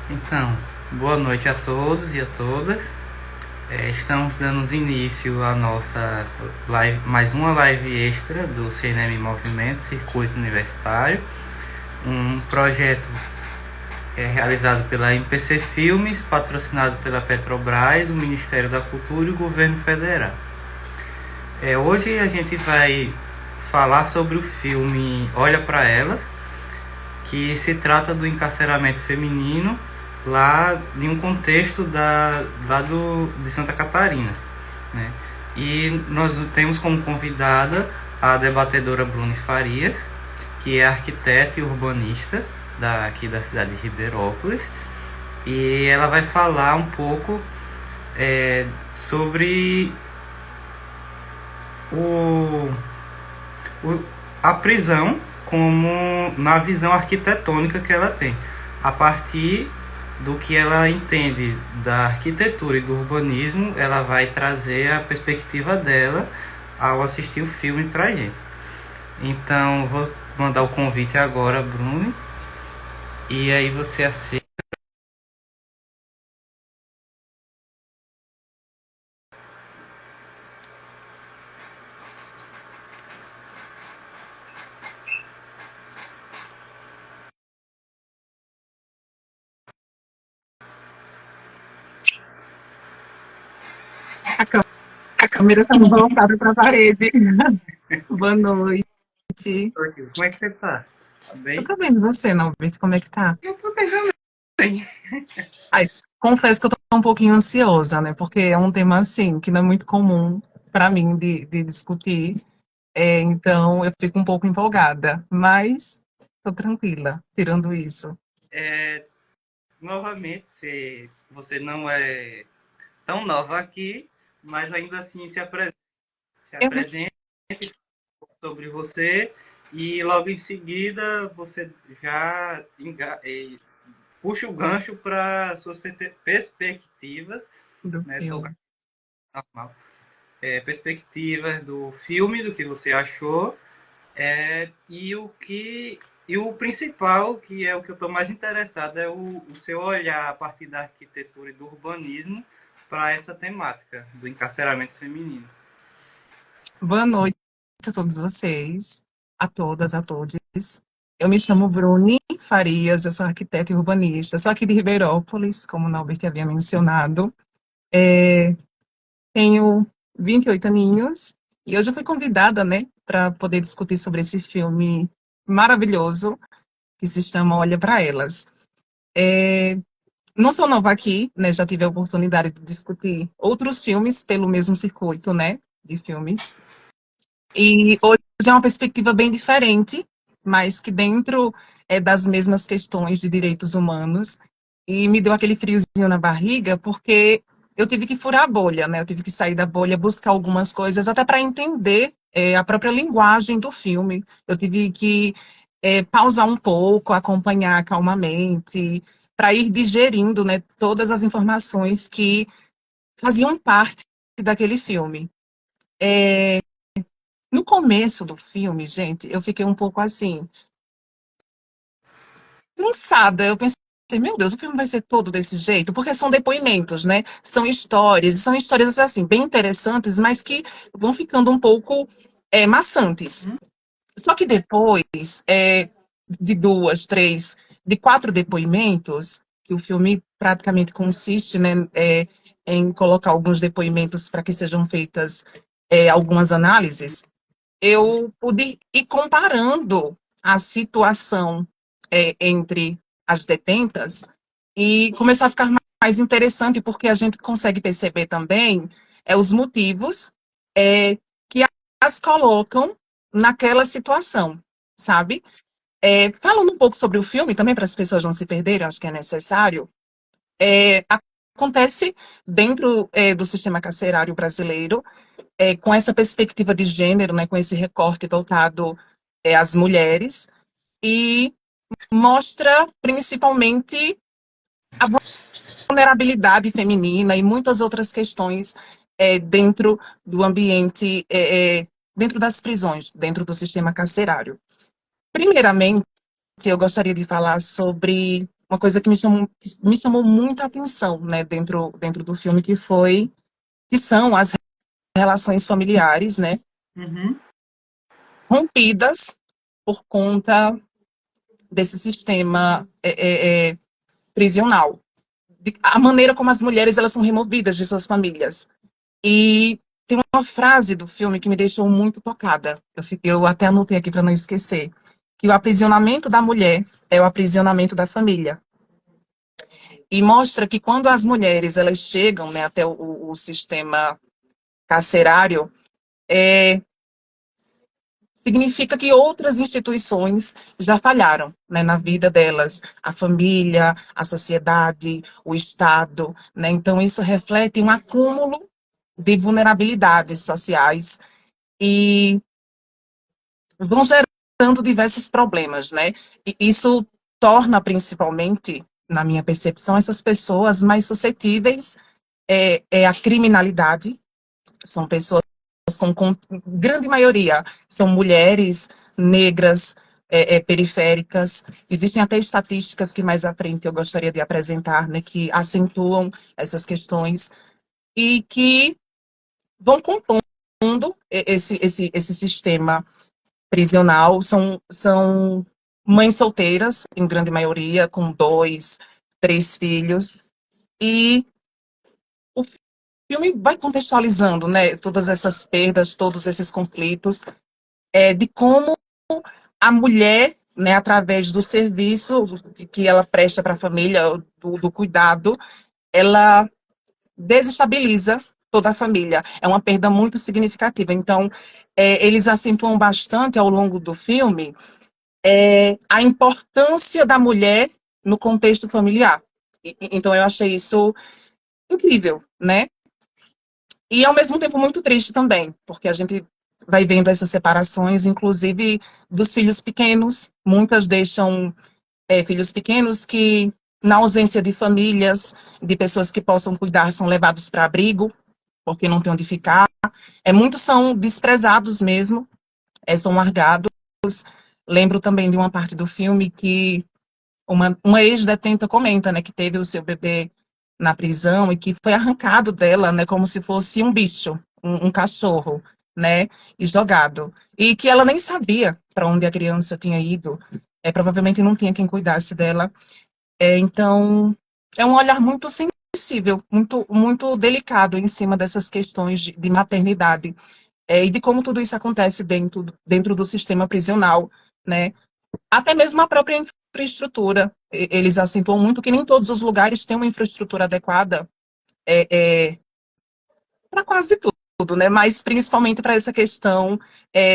Então, boa noite a todos e a todas. Estamos dando início à nossa live, mais uma live extra do Cinema em Movimento, Circuito Universitário, um projeto realizado pela MPC Filmes, patrocinado pela Petrobras, o Ministério da Cultura e o Governo Federal. Hoje a gente vai falar sobre o filme Olha para Elas, que se trata do encarceramento feminino lá em um contexto de Santa Catarina, né? E nós temos como convidada a debatedora Bruni Farias, que é arquiteta e urbanista aqui da cidade de Ribeirópolis, e ela vai falar um pouco sobre o, a prisão como na visão arquitetônica que ela tem, a partir do que ela entende da arquitetura e do urbanismo. Ela vai trazer a perspectiva dela ao assistir o filme pra gente. Então vou mandar o convite agora, Bruno, e aí você aceita. A câmera está voltada para a parede. Boa noite. Como é que você tá? Tá Eu bem? tô vendo você, Norberto, como é que tá? Eu tô bem também. Ai, confesso que eu tô um pouquinho ansiosa, né? Porque é um tema, assim, que não é muito comum para mim de discutir. Então, eu fico um pouco empolgada. Mas tô tranquila, tirando isso. É, novamente, você não é tão nova aqui, mas ainda assim se Eu me apresente sobre você, e logo em seguida você já puxa o gancho para suas perspectivas, do né, filme. normal, perspectivas do filme, do que você achou, e o principal, que é o que eu estou mais interessado, é o seu olhar a partir da arquitetura e do urbanismo para essa temática do encarceramento feminino. Boa noite a todos vocês, a todas, a todos. Eu me chamo Bruni Farias, eu sou arquiteta e urbanista, sou aqui de Ribeirópolis, como o Norbert havia mencionado. Tenho 28 aninhos e hoje eu fui convidada, né, para poder discutir sobre esse filme maravilhoso que se chama Olha para Elas. Não sou nova aqui, né, já tive a oportunidade de discutir outros filmes pelo mesmo circuito, né, de filmes. E hoje é uma perspectiva bem diferente, mas que dentro das mesmas questões de direitos humanos. E me deu aquele friozinho na barriga, porque eu tive que furar a bolha, né? Eu tive que sair da bolha, buscar algumas coisas, até para entender a própria linguagem do filme. Eu tive que pausar um pouco, acompanhar calmamente, para ir digerindo, né, todas as informações que faziam parte daquele filme. No começo do filme, gente, eu fiquei um pouco assim, cansada. Eu pensei, meu Deus, o filme vai ser todo desse jeito? Porque são depoimentos, né? São histórias assim, bem interessantes, mas que vão ficando um pouco maçantes. Só que depois, de duas, três, de quatro depoimentos, que o filme praticamente consiste, né, em colocar alguns depoimentos para que sejam feitas algumas análises, eu pude ir comparando a situação entre as detentas e começou a ficar mais interessante, porque a gente consegue perceber também os motivos que as colocam naquela situação, sabe? Falando um pouco sobre o filme, também para as pessoas não se perderem, acho que é necessário, é, acontece dentro do sistema carcerário brasileiro, com essa perspectiva de gênero, né, com esse recorte voltado às mulheres, e mostra principalmente a vulnerabilidade feminina e muitas outras questões dentro do ambiente, dentro das prisões, dentro do sistema carcerário. Primeiramente, eu gostaria de falar sobre uma coisa que me chamou muita atenção, né, dentro do filme, que são as relações familiares, né, Uhum. rompidas por conta desse sistema prisional. A maneira como as mulheres elas são removidas de suas famílias. E tem uma frase do filme que me deixou muito tocada. Eu até anotei aqui para não esquecer. Que o aprisionamento da mulher é o aprisionamento da família. E mostra que quando as mulheres elas chegam, né, até o sistema carcerário, é, significa que outras instituições já falharam, né, na vida delas, a família, a sociedade, o Estado, né? Então isso reflete um acúmulo de vulnerabilidades sociais e vão gerando diversos problemas, né? E isso torna principalmente, na minha percepção, essas pessoas mais suscetíveis à criminalidade. São pessoas com grande maioria, são mulheres negras, periféricas. Existem até estatísticas que mais à frente eu gostaria de apresentar, né, que acentuam essas questões e que vão compondo esse sistema prisional. São mães solteiras, em grande maioria, com 2, 3 filhos, e o filme vai contextualizando, né, todas essas perdas, todos esses conflitos, de como a mulher, né, através do serviço que ela presta para a família, do cuidado, ela desestabiliza toda a família. É uma perda muito significativa. Então, eles acentuam bastante ao longo do filme a importância da mulher no contexto familiar. Então, eu achei isso incrível, né? E, ao mesmo tempo, muito triste também, porque a gente vai vendo essas separações, inclusive dos filhos pequenos. Muitas deixam filhos pequenos que, na ausência de famílias, de pessoas que possam cuidar, são levados para abrigo, porque não tem onde ficar. Muitos são desprezados mesmo, são largados. Lembro também de uma parte do filme que uma ex-detenta comenta, né, que teve o seu bebê na prisão e que foi arrancado dela, né, como se fosse um bicho, um cachorro, né, e jogado. E que ela nem sabia para onde a criança tinha ido. Provavelmente não tinha quem cuidasse dela. Então, é um olhar muito sensível, muito, muito delicado em cima dessas questões de maternidade, e de como tudo isso acontece dentro do sistema prisional, né? Até mesmo a própria infraestrutura. Eles acentuam muito que nem todos os lugares têm uma infraestrutura adequada para quase tudo, né? Mas principalmente para essa questão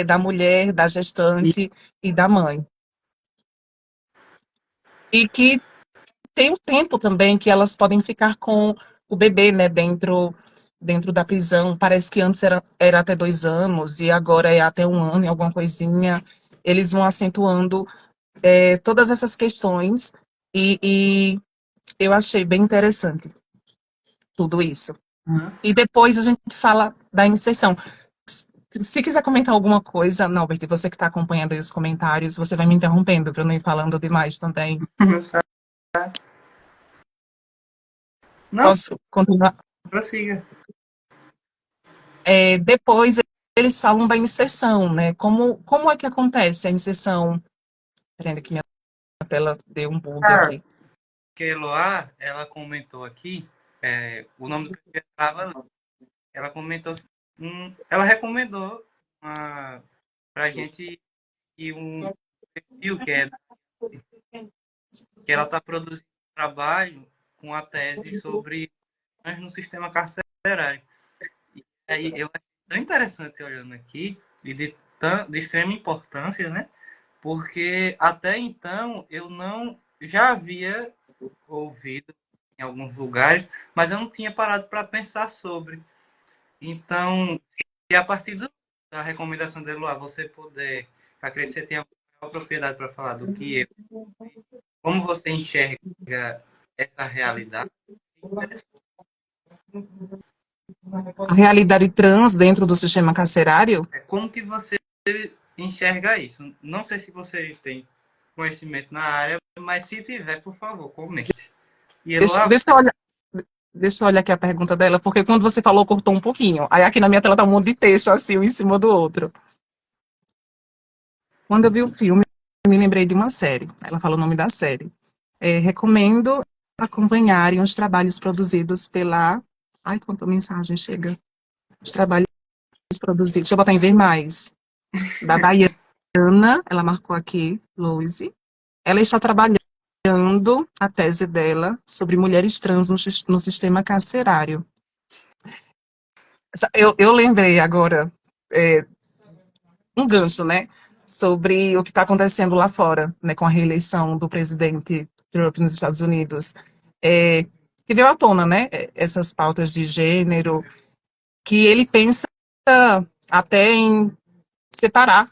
da mulher, da E, gestante e da mãe. E que tem o tempo também que elas podem ficar com o bebê, né, dentro da prisão. Parece que antes era até 2 anos e agora é até 1 ano e alguma coisinha. Eles vão acentuando todas essas questões e eu achei bem interessante tudo isso. uhum. E depois a gente fala da inserção. Se quiser comentar alguma coisa, Norbert, você que está acompanhando aí os comentários, você vai me interrompendo para eu não ir falando demais também. Não, Posso continuar? prossiga. Depois eles falam da inserção, né? Como é que acontece a inserção? Peraí, que minha tela deu um bug Ah, aqui. que Eloá, ela comentou aqui, o nome do que estava, ela comentou, ela recomendou para a gente ir um perfil que ela está produzindo um trabalho com a tese sobre no sistema carcerário. E aí eu achei tão interessante olhando aqui e de extrema importância, né? Porque até então eu não já havia ouvido em alguns lugares, mas eu não tinha parado para pensar sobre. Então, se a partir da recomendação dele lá você puder, acredito que você tenha maior propriedade para falar do que eu, como você enxerga essa realidade, A realidade trans dentro do sistema carcerário? como que você enxerga isso? Não sei se você tem. conhecimento na área, mas se tiver, por favor, comente. E Deixa, Eloá, deixa eu olhar, deixa eu olhar aqui a pergunta dela, porque quando você falou, cortou um pouquinho. Aí aqui na minha tela tá um monte de texto, assim, um em cima do outro. Quando eu vi o filme, eu me lembrei de uma série. Ela fala o nome da série. Recomendo acompanharem os trabalhos produzidos pela. Ai, quanta mensagem chega. Os trabalhos produzidos. Deixa eu botar em ver mais. Da Baiana, ela marcou aqui, Louise. Ela está trabalhando a tese dela sobre mulheres trans no sistema carcerário. Eu lembrei agora é, um gancho, né, sobre o que está acontecendo lá fora, né, com a reeleição do presidente Trump nos Estados Unidos, que veio à tona, né, essas pautas de gênero, que ele pensa até em separar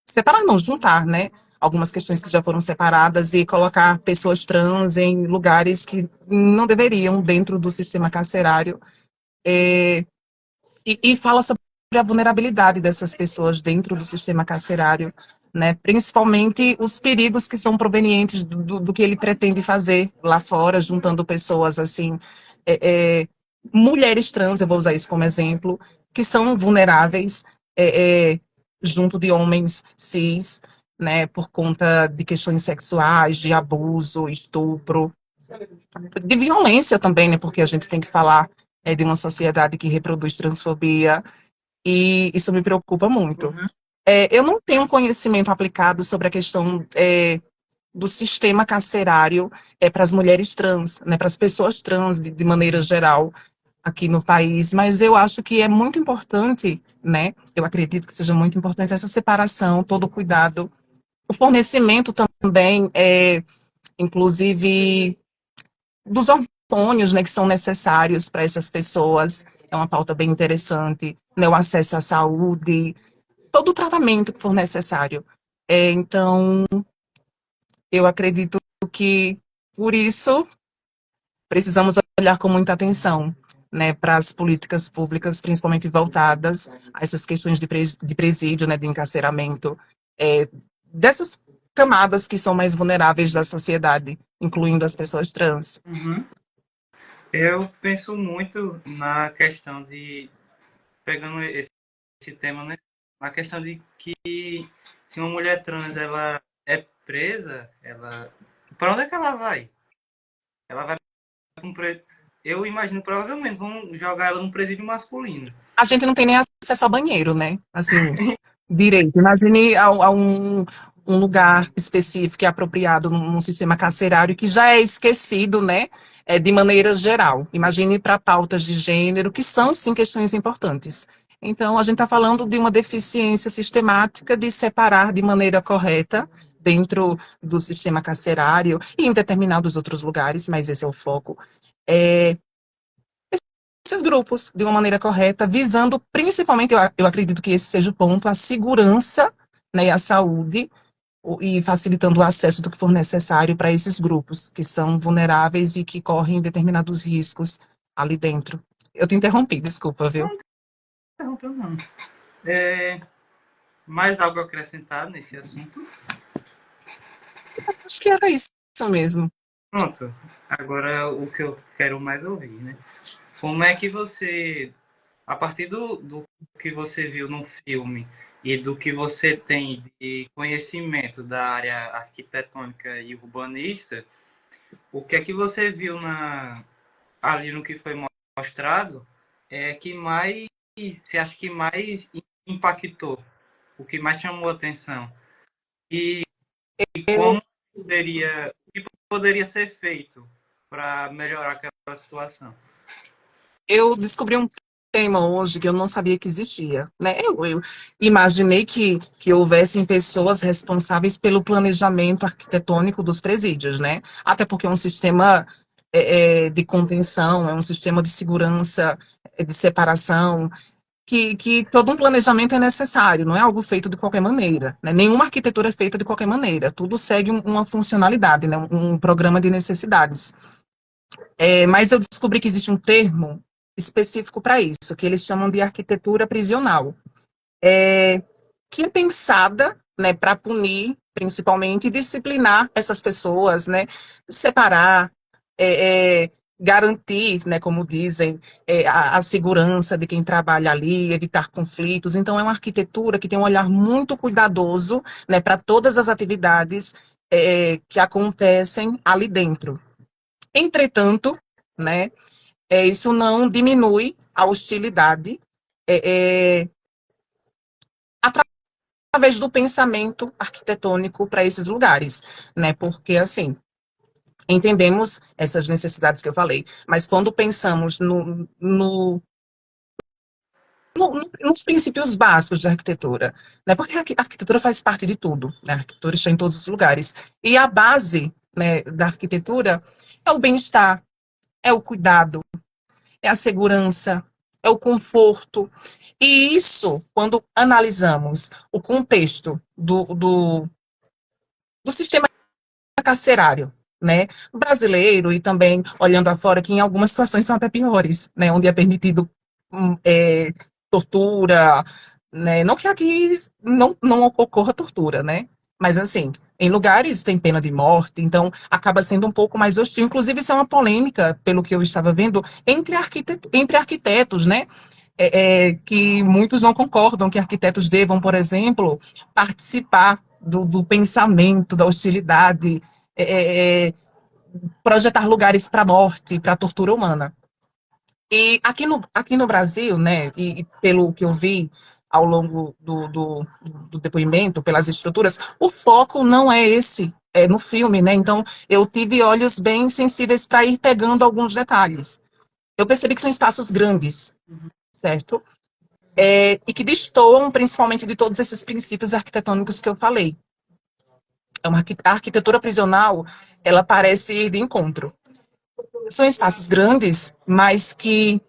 separar não, juntar, né, algumas questões que já foram separadas e colocar pessoas trans em lugares que não deveriam dentro do sistema carcerário. E fala sobre a vulnerabilidade dessas pessoas dentro do sistema carcerário, né? Principalmente os perigos que são provenientes do que ele pretende fazer lá fora, juntando pessoas assim, é, é, mulheres trans, eu vou usar isso como exemplo, que são vulneráveis junto de homens cis, né? Por conta de questões sexuais, de abuso, estupro, de violência também, né? Porque a gente tem que falar de uma sociedade que reproduz transfobia, e isso me preocupa muito. uhum. Eu não tenho um conhecimento aplicado sobre a questão do sistema carcerário para as mulheres trans, né, para as pessoas trans de maneira geral aqui no país, mas eu acho que é muito importante, né? Eu acredito que seja muito importante essa separação, todo o cuidado, o fornecimento também, inclusive dos hormônios, né, que são necessários para essas pessoas. É uma pauta bem interessante, né, o acesso à saúde, todo o tratamento que for necessário. Então, eu acredito que, por isso, precisamos olhar com muita atenção, né, para as políticas públicas, principalmente voltadas a essas questões de presídio, né, de encarceramento, dessas camadas que são mais vulneráveis da sociedade, incluindo as pessoas trans. Uhum. Eu penso muito na questão de, pegando esse tema, né? Na questão de que se uma mulher trans ela é presa, ela para onde é que ela vai? Ela vai para um eu imagino provavelmente vão jogar ela num presídio masculino. A gente não tem nem acesso ao banheiro, né? Assim, direito. Imagine um lugar específico e apropriado num sistema carcerário que já é esquecido, né? De maneira geral. Imagine para pautas de gênero, que são, sim, questões importantes. Então, a gente está falando de uma deficiência sistemática de separar de maneira correta dentro do sistema carcerário e em determinados outros lugares, mas esse é o foco. É, esses grupos de uma maneira correta, visando principalmente, eu acredito que esse seja o ponto, a segurança, né, e a saúde, e facilitando o acesso do que for necessário para esses grupos que são vulneráveis e que correm determinados riscos ali dentro. Eu te interrompi, desculpa, viu? Não interrompeu, não. É, mais algo a acrescentar nesse assunto? Acho que era isso mesmo. Pronto. Agora o que eu quero mais ouvir, né? Como é que você, a partir do que você viu no filme e do que você tem de conhecimento da área arquitetônica e urbanista, o que é que você viu ali no que foi mostrado que mais, você acha que mais impactou, o que mais chamou a atenção? E Eu, como poderia ser feito para melhorar aquela situação? eu descobri um tema hoje que eu não sabia que existia, né? Eu imaginei que houvessem pessoas responsáveis pelo planejamento arquitetônico dos presídios, né? Até porque é um sistema de contenção, é um sistema de segurança, de separação, que todo um planejamento é necessário, não é algo feito de qualquer maneira, né? Nenhuma arquitetura é feita de qualquer maneira, tudo segue uma funcionalidade, né? Um programa de necessidades. Mas eu descobri que existe um termo específico para isso, que eles chamam de arquitetura prisional, que é pensada né, para punir, principalmente, e disciplinar essas pessoas, né, separar, garantir, né, como dizem, a segurança de quem trabalha ali, evitar conflitos. Então, é uma arquitetura que tem um olhar muito cuidadoso, né, para todas as atividades que acontecem ali dentro. Entretanto, né, isso não diminui a hostilidade através do pensamento arquitetônico para esses lugares, né? Porque, assim, entendemos essas necessidades que eu falei, mas quando pensamos nos princípios básicos de arquitetura, né? Porque a arquitetura faz parte de tudo, né? A arquitetura está em todos os lugares. E a base, né, da arquitetura é o bem-estar, é o cuidado, é a segurança, é o conforto. E isso, quando analisamos o contexto do sistema carcerário, né, brasileiro e também olhando afora, que em algumas situações são até piores, né, onde é permitido tortura, né, não que aqui não ocorra tortura, né, mas assim, em lugares tem pena de morte, então acaba sendo um pouco mais hostil. Inclusive, isso é uma polêmica, pelo que eu estava vendo, entre arquitetos, né, que muitos não concordam que arquitetos devam, por exemplo, participar do pensamento, da hostilidade, projetar lugares para a morte, para a tortura humana. E aqui no Brasil, né, e pelo que eu vi ao longo do depoimento, pelas estruturas, o foco não é esse, no filme, né? Então, eu tive olhos bem sensíveis para ir pegando alguns detalhes. Eu percebi que são espaços grandes, certo? E que destoam principalmente de todos esses princípios arquitetônicos que eu falei. A arquitetura prisional, ela parece ir de encontro. São espaços grandes, mas que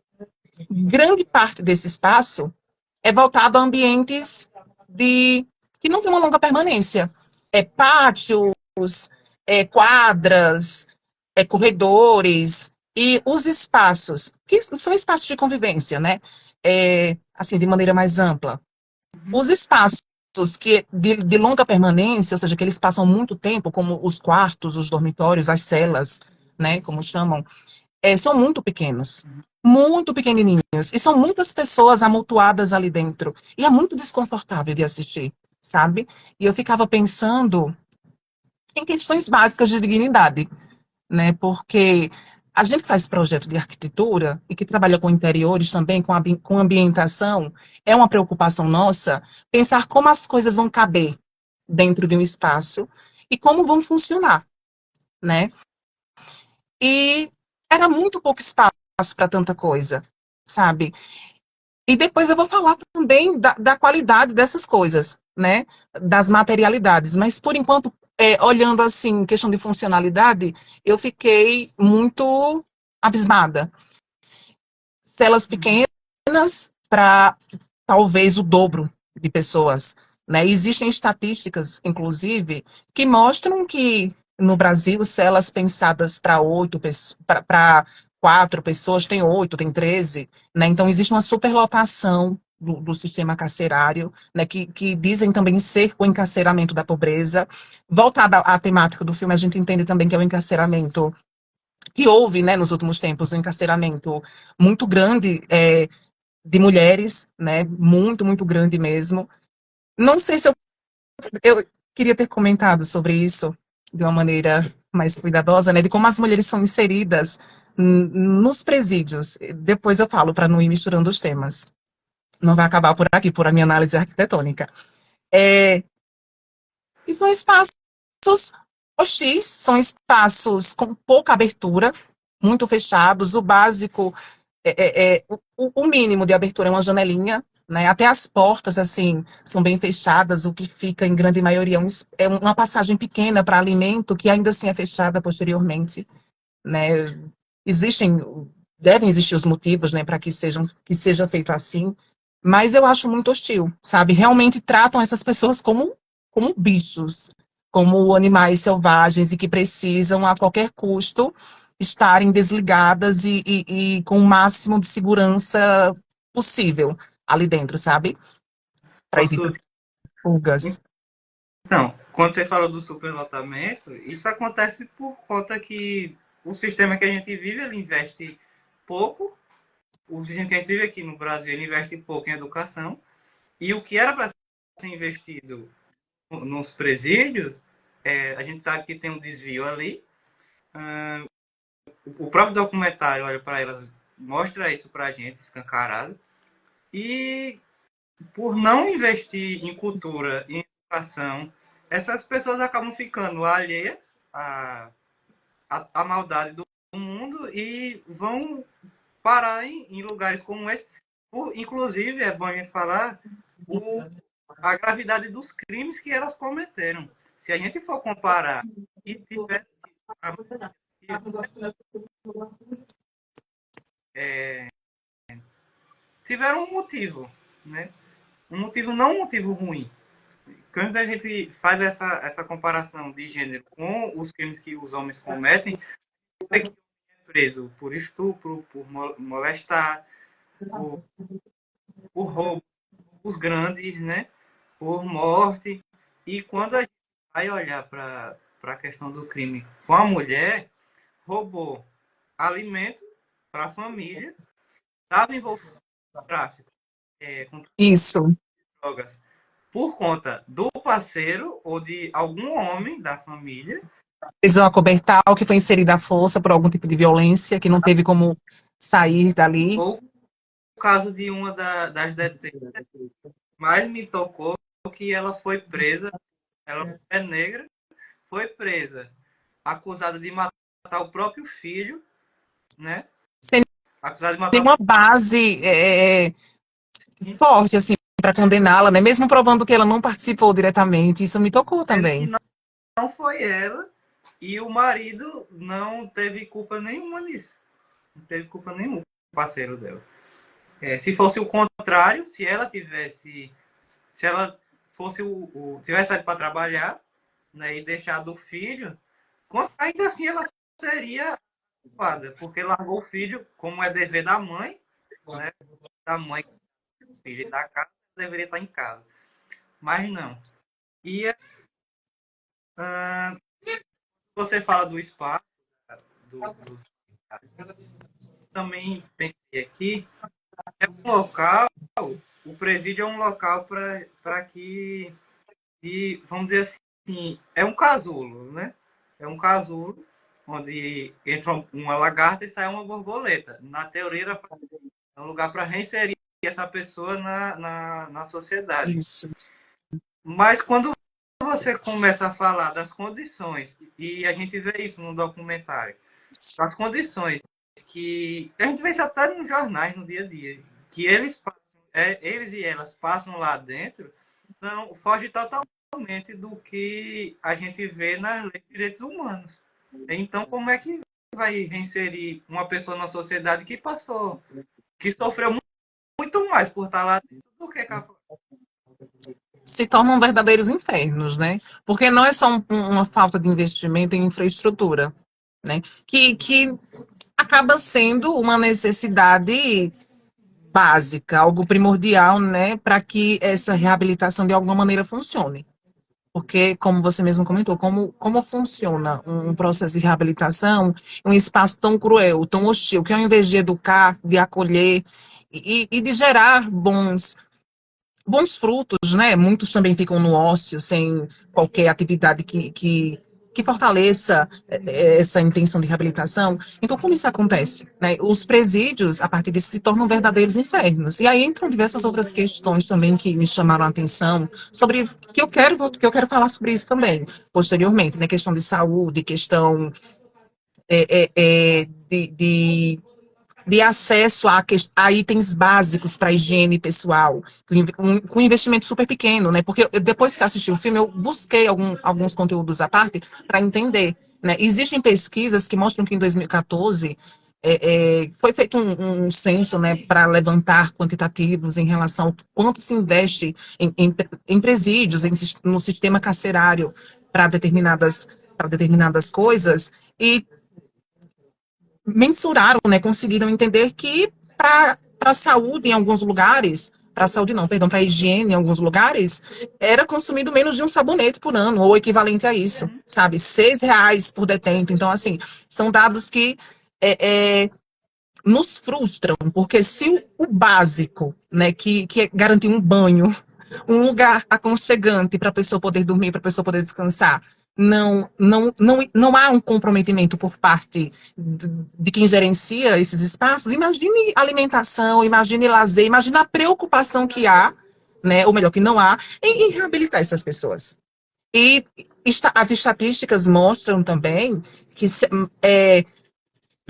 grande parte desse espaço é voltado a ambientes que não têm uma longa permanência. Pátios, quadras, corredores, e os espaços, que são espaços de convivência, né? Assim, de maneira mais ampla. Os espaços que de longa permanência, ou seja, que eles passam muito tempo, como os quartos, os dormitórios, as celas, né, como chamam, são muito pequenininhos, e são muitas pessoas amontoadas ali dentro, e é muito desconfortável de assistir, sabe? E eu ficava pensando em questões básicas de dignidade, né? Porque a gente faz projeto de arquitetura e que trabalha com interiores também, com ambientação, é uma preocupação nossa pensar como as coisas vão caber dentro de um espaço e como vão funcionar, né? E era muito pouco espaço para tanta coisa, sabe? E depois eu vou falar também da qualidade dessas coisas, né? Das materialidades. Mas, por enquanto, olhando assim, questão de funcionalidade, eu fiquei muito abismada. Celas pequenas para talvez o dobro de pessoas, né? Existem estatísticas, inclusive, que mostram que no Brasil, celas pensadas para 4 pessoas, tem 8, tem 13, né? Então, existe uma superlotação do sistema carcerário, né? Que dizem também ser o encarceramento da pobreza. Voltada à temática do filme, a gente entende também que é o encarceramento que houve, né, nos últimos tempos, um encarceramento muito grande de mulheres, né? Muito, muito grande mesmo. Não sei se eu queria ter comentado sobre isso de uma maneira mais cuidadosa, né? De como as mulheres são inseridas nos presídios. Depois eu falo para não ir misturando os temas. Não vai acabar por aqui, por a minha análise arquitetônica. E são espaços hostis, são espaços com pouca abertura, muito fechados. O básico, o mínimo de abertura é uma janelinha, né? Até as portas, assim, são bem fechadas, o que fica, em grande maioria, é uma passagem pequena para alimento, que ainda assim é fechada posteriormente, né? Existem, devem existir os motivos, né, para que seja feito assim, mas eu acho muito hostil, sabe? Realmente tratam essas pessoas como bichos, como animais selvagens e que precisam, a qualquer custo, estarem desligadas e com o máximo de segurança possível ali dentro, sabe? Para evitar Posso, fugas. Então, quando você fala do superlotamento, isso acontece por conta que o sistema que a gente vive, ele investe pouco, o sistema que a gente vive aqui no Brasil, ele investe pouco em educação, e o que era para ser investido nos presídios, a gente sabe que tem um desvio ali. O próprio documentário, olha para elas, mostra isso para a gente, escancarado. E por não investir em cultura, em educação, essas pessoas acabam ficando alheias à maldade do mundo e vão parar em lugares como esse. Inclusive, é bom a gente falar a gravidade dos crimes que elas cometeram. Se a gente for comparar e tiver tiveram um motivo, né? Um motivo não um motivo ruim. Quando a gente faz essa comparação de gênero com os crimes que os homens cometem, é que é preso por estupro, por molestar, por roubo, os grandes, né? Por morte. E quando a gente vai olhar para a questão do crime com a mulher, roubou alimento para a família, estava envolvido no tráfico, com Isso. drogas, por conta do parceiro ou de algum homem da família. Prisão acobertal, que foi inserida à força por algum tipo de violência, que não teve como sair dali. Ou o caso de uma das detentas, mais me tocou que ela foi presa, ela é negra, foi presa, acusada de matar o próprio filho, né? Sem Acusada de matar nenhuma base forte, assim, para condená-la, né? Mesmo provando que ela não participou diretamente. Isso me tocou também. não foi ela, e o marido não teve culpa nenhuma nisso. Não teve culpa nenhuma, o parceiro dela. Se fosse o contrário, se ela fosse tivesse saído para trabalhar, né, e deixado o filho, ainda assim ela seria culpada, porque largou o filho, como é dever da mãe, né, da mãe, o filho da casa, deveria estar em casa. Mas não. E você fala do espaço, dos também pensei aqui, é um local, o presídio é um local para que, vamos dizer assim, é um casulo, né? É um casulo onde entra uma lagarta e sai uma borboleta. Na teoria, é um lugar para reinserir essa pessoa na sociedade. Isso. Mas quando você começa a falar das condições, e a gente vê isso no documentário, das condições que a gente vê isso até nos jornais no dia a dia, que eles e elas passam lá dentro, não foge totalmente do que a gente vê nas leis de direitos humanos. Então, como é que vai reinserir uma pessoa na sociedade que sofreu muito mais por estar lá dentro do que Se tornam verdadeiros infernos, né? Porque não é só uma falta de investimento em infraestrutura, né? Que acaba sendo uma necessidade básica, algo primordial, né, para que essa reabilitação de alguma maneira funcione. Porque, como você mesmo comentou, como funciona um processo de reabilitação em um espaço tão cruel, tão hostil, que ao invés de educar, de acolher e de gerar bons frutos, né? Muitos também ficam no ócio, sem qualquer atividade que fortaleça essa intenção de reabilitação. Então, como isso acontece? Né? Os presídios, a partir disso, se tornam verdadeiros infernos. E aí entram diversas outras questões também que me chamaram a atenção, sobre que eu quero falar sobre isso também, posteriormente, né? Questão de saúde, questão de acesso a itens básicos para higiene pessoal, com um investimento super pequeno, né? Porque depois que assisti o filme, eu busquei alguns conteúdos à parte para entender, né? Existem pesquisas que mostram que em 2014 foi feito um censo, né, para levantar quantitativos em relação ao quanto se investe em presídios, no sistema carcerário para determinadas coisas, e mensuraram, né, conseguiram entender que para a saúde em alguns lugares, para saúde não, perdão, para higiene em alguns lugares, era consumido menos de um sabonete por ano, ou equivalente a isso, sabe? R$ 6 por detento. Então, assim, são dados que nos frustram, porque se o básico, né, que é garantir um banho, um lugar aconchegante para a pessoa poder dormir, para a pessoa poder descansar, não há um comprometimento por parte de quem gerencia esses espaços. Imagine alimentação, imagine lazer, imagine a preocupação que há, né, ou melhor, que não há, em reabilitar essas pessoas. E as estatísticas mostram também que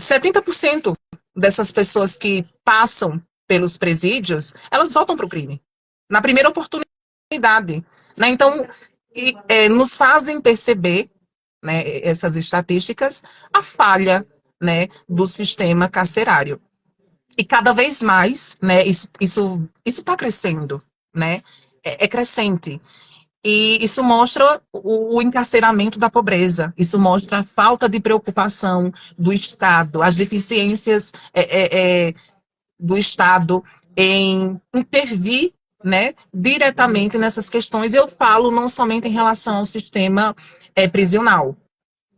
70% dessas pessoas que passam pelos presídios, elas voltam para o crime. Na primeira oportunidade. Né? Então, nos fazem perceber, né, essas estatísticas, a falha, né, do sistema carcerário. E cada vez mais, né, isso está crescendo, né? É crescente. E isso mostra o encarceramento da pobreza, isso mostra a falta de preocupação do Estado, as deficiências do Estado em intervir, né, diretamente nessas questões. Eu falo não somente em relação ao sistema prisional,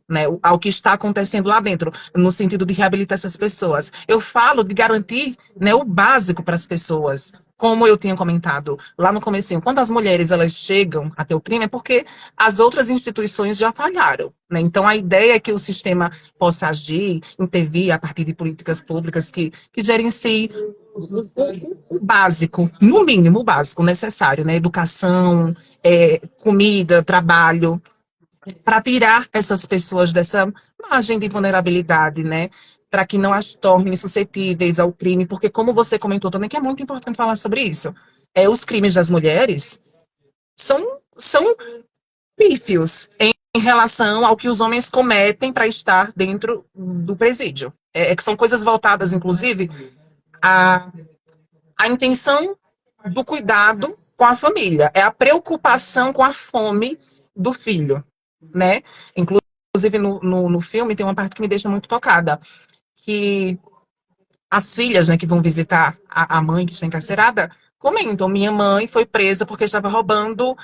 né, ao que está acontecendo lá dentro, no sentido de reabilitar essas pessoas. Eu falo de garantir, né, o básico para as pessoas. Como eu tinha comentado lá no comecinho, quando as mulheres elas chegam até o crime é porque as outras instituições já falharam, né? Então a ideia é que o sistema possa agir, intervir a partir de políticas públicas que gerenciem o básico, no mínimo o básico necessário, né? Educação, comida, trabalho, para tirar essas pessoas dessa margem de vulnerabilidade, né? Para que não as tornem suscetíveis ao crime, porque como você comentou também, que é muito importante falar sobre isso, os crimes das mulheres são pífios em relação ao que os homens cometem para estar dentro do presídio. Que são coisas voltadas, inclusive, à intenção do cuidado com a família, é a preocupação com a fome do filho, né? Inclusive, no filme tem uma parte que me deixa muito tocada, que as filhas, né, que vão visitar a mãe que está encarcerada, comentam, minha mãe foi presa porque estava roubando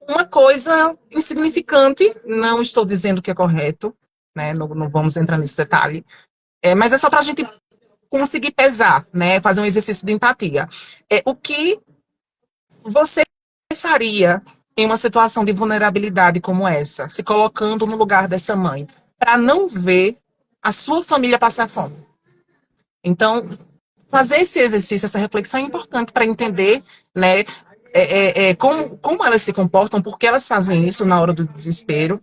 uma coisa insignificante, não estou dizendo que é correto, né, não vamos entrar nesse detalhe, mas é só para a gente conseguir pesar, né, fazer um exercício de empatia. O que você faria em uma situação de vulnerabilidade como essa, se colocando no lugar dessa mãe, para não ver a sua família passar fome? Então, fazer esse exercício, essa reflexão é importante para entender, né, como elas se comportam, por que elas fazem isso na hora do desespero.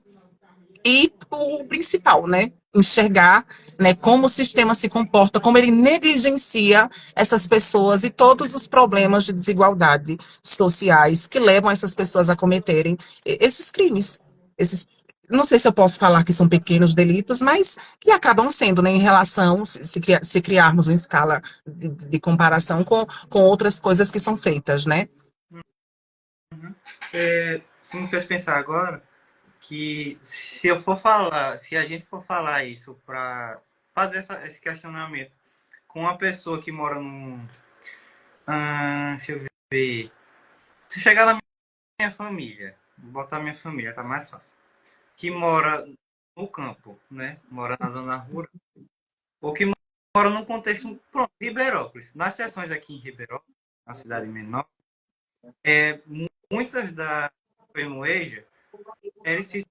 E o principal, né? Enxergar, né, como o sistema se comporta, como ele negligencia essas pessoas e todos os problemas de desigualdade sociais que levam essas pessoas a cometerem esses crimes. Esses, não sei se eu posso falar que são pequenos delitos, mas que acabam sendo, né, em relação, se criarmos uma escala de comparação com outras coisas que são feitas, né? Você me fez pensar agora que se eu for falar, se a gente for falar isso para fazer esse questionamento com uma pessoa que mora num. Deixa eu ver. Se chegar na minha família, vou botar minha família, tá mais fácil. Que mora no campo, né? Mora na zona rural. Ou que mora num contexto. Pronto, Ribeirópolis. Nas sessões aqui em Ribeirópolis, na cidade menor, muitas da Pemoeja, eles se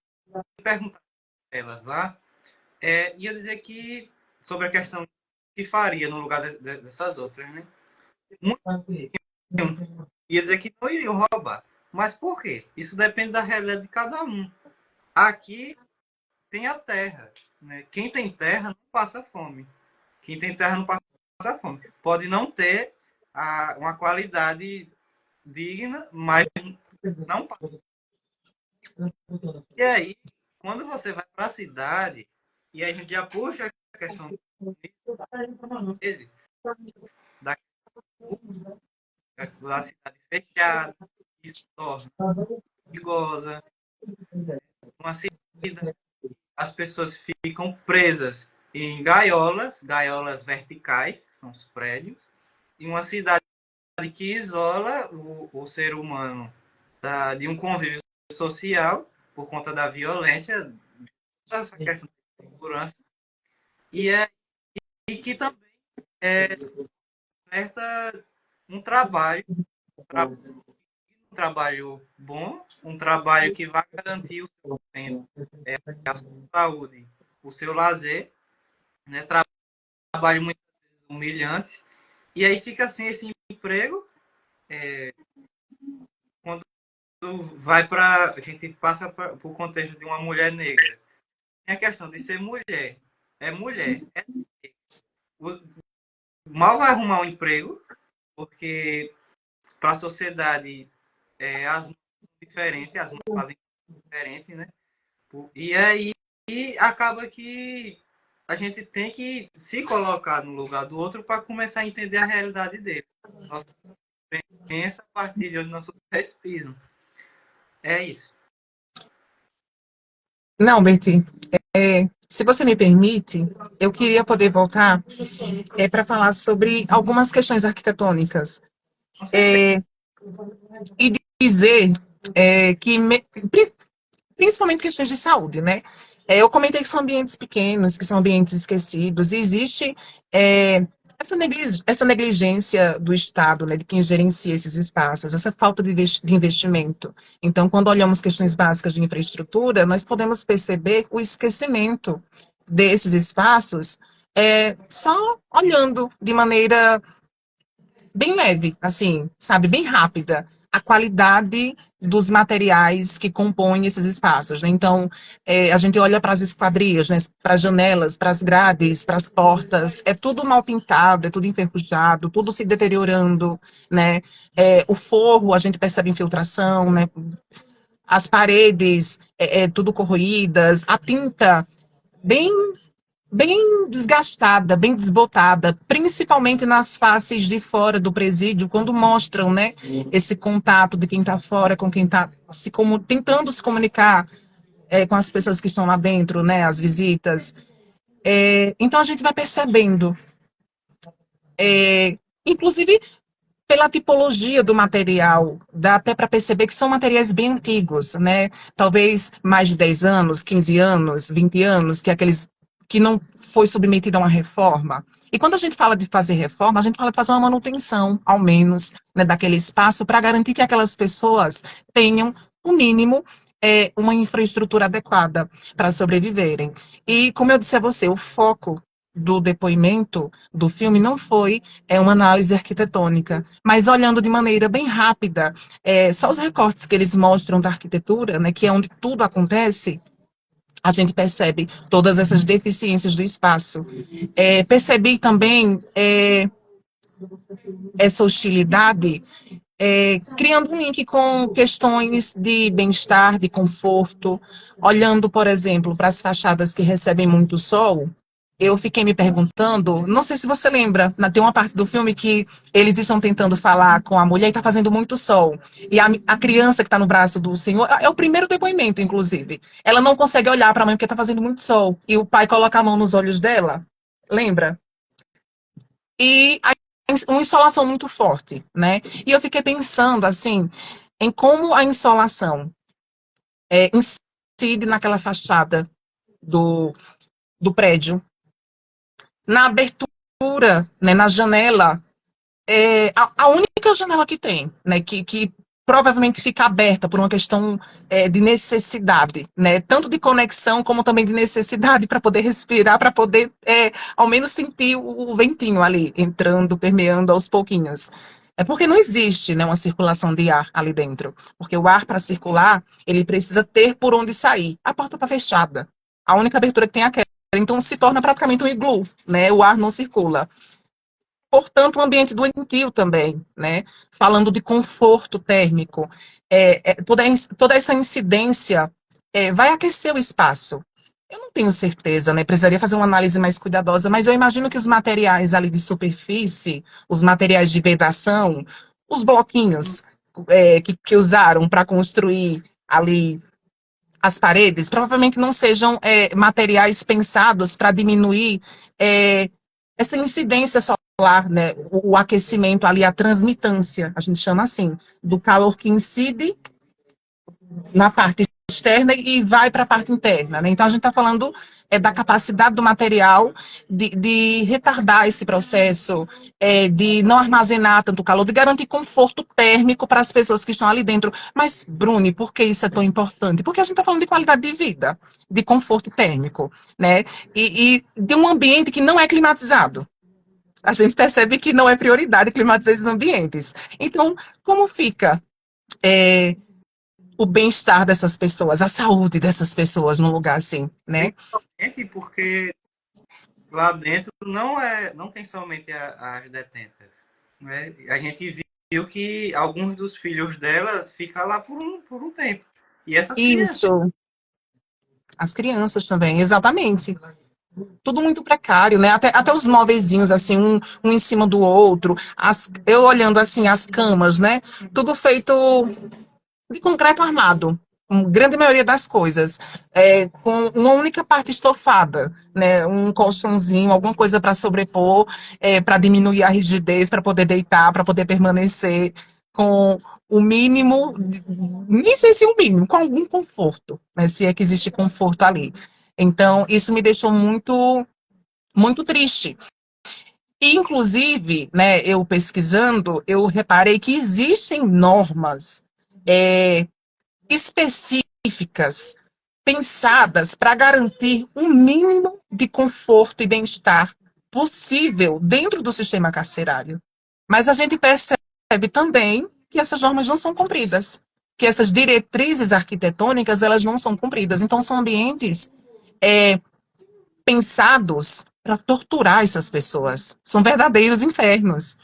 perguntaram elas lá, ia dizer que, sobre a questão que faria no lugar dessas outras, né? Ia dizer que não iriam roubar. Mas por quê? Isso depende da realidade de cada um. Aqui tem a terra, né? Quem tem terra não passa fome. Quem tem terra não passa fome. Pode não ter uma qualidade digna, mas não passa. E aí, quando você vai para a cidade, e a gente já puxa a questão vezes, da cidade fechada, isso torna perigosa, uma cidade, as pessoas ficam presas em gaiolas verticais, que são os prédios, e uma cidade que isola o ser humano de um convívio social por conta da violência, essa questão de segurança, e, e que também oferta um um trabalho bom, um trabalho que vai garantir o seu sustento, a sua saúde, o seu lazer, né? Trabalho muitas vezes humilhantes, e aí fica sem esse emprego, quando vai para a gente passa para o contexto de uma mulher negra. Tem a questão de ser mulher, é mulher, mal vai arrumar um emprego, porque para a sociedade as mães são diferentes, as mães fazem diferente, né? E aí acaba que a gente tem que se colocar no lugar do outro para começar a entender a realidade dele. Nossa pensa a partir de onde nós pés pisam. É isso. Não, Berti, se você me permite, eu queria poder voltar para falar sobre algumas questões arquitetônicas. Com certeza. E dizer que, principalmente questões de saúde, né? Eu comentei que são ambientes pequenos, que são ambientes esquecidos, e existe essa negligência do Estado, né, de quem gerencia esses espaços, essa falta de investimento. Então, quando olhamos questões básicas de infraestrutura, nós podemos perceber o esquecimento desses espaços só olhando de maneira bem leve, assim, sabe, bem rápida, a qualidade dos materiais que compõem esses espaços, né? Então, a gente olha para as esquadrias, né, para as janelas, para as grades, para as portas, é tudo mal pintado, é tudo enferrujado, tudo se deteriorando, né? O forro, a gente percebe infiltração, né? As paredes, tudo corroídas, a tinta bem bem desgastada, bem desbotada, principalmente nas faces de fora do presídio, quando mostram, né, esse contato de quem está fora com quem está tentando se comunicar com as pessoas que estão lá dentro, né, as visitas. Então a gente vai percebendo, inclusive pela tipologia do material, dá até para perceber que são materiais bem antigos, né? Talvez mais de 10 anos, 15 anos, 20 anos, que é aqueles que não foi submetido a uma reforma. E quando a gente fala de fazer reforma, a gente fala de fazer uma manutenção, ao menos, né, daquele espaço, para garantir que aquelas pessoas tenham, o mínimo, uma infraestrutura adequada para sobreviverem. E, como eu disse a você, o foco do depoimento do filme não foi uma análise arquitetônica, mas olhando de maneira bem rápida, só os recortes que eles mostram da arquitetura, né, que é onde tudo acontece, a gente percebe todas essas deficiências do espaço. Percebi também essa hostilidade, criando um link com questões de bem-estar, de conforto, olhando, por exemplo, para as fachadas que recebem muito sol. Eu fiquei me perguntando, não sei se você lembra, tem uma parte do filme que eles estão tentando falar com a mulher e está fazendo muito sol. E a criança que está no braço do senhor, é o primeiro depoimento, inclusive. Ela não consegue olhar para a mãe porque está fazendo muito sol. E o pai coloca a mão nos olhos dela. Lembra? E uma insolação muito forte, né? E eu fiquei pensando, assim, em como a insolação incide naquela fachada do, do prédio, na abertura, né, na janela, a única janela que tem, né, que provavelmente fica aberta por uma questão de necessidade, né, tanto de conexão como também de necessidade para poder respirar, para poder ao menos sentir o ventinho ali entrando, permeando aos pouquinhos. É porque não existe, né, uma circulação de ar ali dentro, porque o ar para circular ele precisa ter por onde sair. A porta está fechada, a única abertura que tem é aquela. Então se torna praticamente um iglu, né? O ar não circula. Portanto, um ambiente doentio também, né? Falando de conforto térmico, toda essa incidência vai aquecer o espaço. Eu não tenho certeza, né? Precisaria fazer uma análise mais cuidadosa, mas eu imagino que os materiais ali de superfície, os materiais de vedação, os bloquinhos que usaram para construir ali as paredes, provavelmente não sejam materiais pensados para diminuir essa incidência solar, né, o aquecimento ali, a transmitância, a gente chama assim, do calor que incide na parte externa e vai para a parte interna, né? Então a gente está falando da capacidade do material de retardar esse processo, de não armazenar tanto calor, de garantir conforto térmico para as pessoas que estão ali dentro. Mas, Bruni, por que isso é tão importante? Porque a gente está falando de qualidade de vida, de conforto térmico, né? E de um ambiente que não é climatizado. A gente percebe que não é prioridade climatizar esses ambientes. Então, como fica o bem-estar dessas pessoas, a saúde dessas pessoas num lugar assim, né? Principalmente porque lá dentro não tem somente as detentas. Né? A gente viu que alguns dos filhos delas ficam lá por um tempo. E essas crianças. Isso, as crianças também, exatamente. Tudo muito precário, né? Até os móveizinhos, assim, um em cima do outro. Eu olhando, assim, as camas, né? Tudo feito de concreto armado. Grande maioria das coisas. Com uma única parte estofada, né? Um colchãozinho, alguma coisa para sobrepor, para diminuir a rigidez, para poder deitar, para poder permanecer com o mínimo, nem sei se o mínimo, com algum conforto, né? Se é que existe conforto ali. Então, isso me deixou muito, muito triste. E, inclusive, né, eu pesquisando, eu reparei que existem normas específicas, pensadas para garantir um mínimo de conforto e bem-estar possível dentro do sistema carcerário. Mas a gente percebe também que essas normas não são cumpridas, que essas diretrizes arquitetônicas elas não são cumpridas. Então, são ambientes pensados para torturar essas pessoas. São verdadeiros infernos.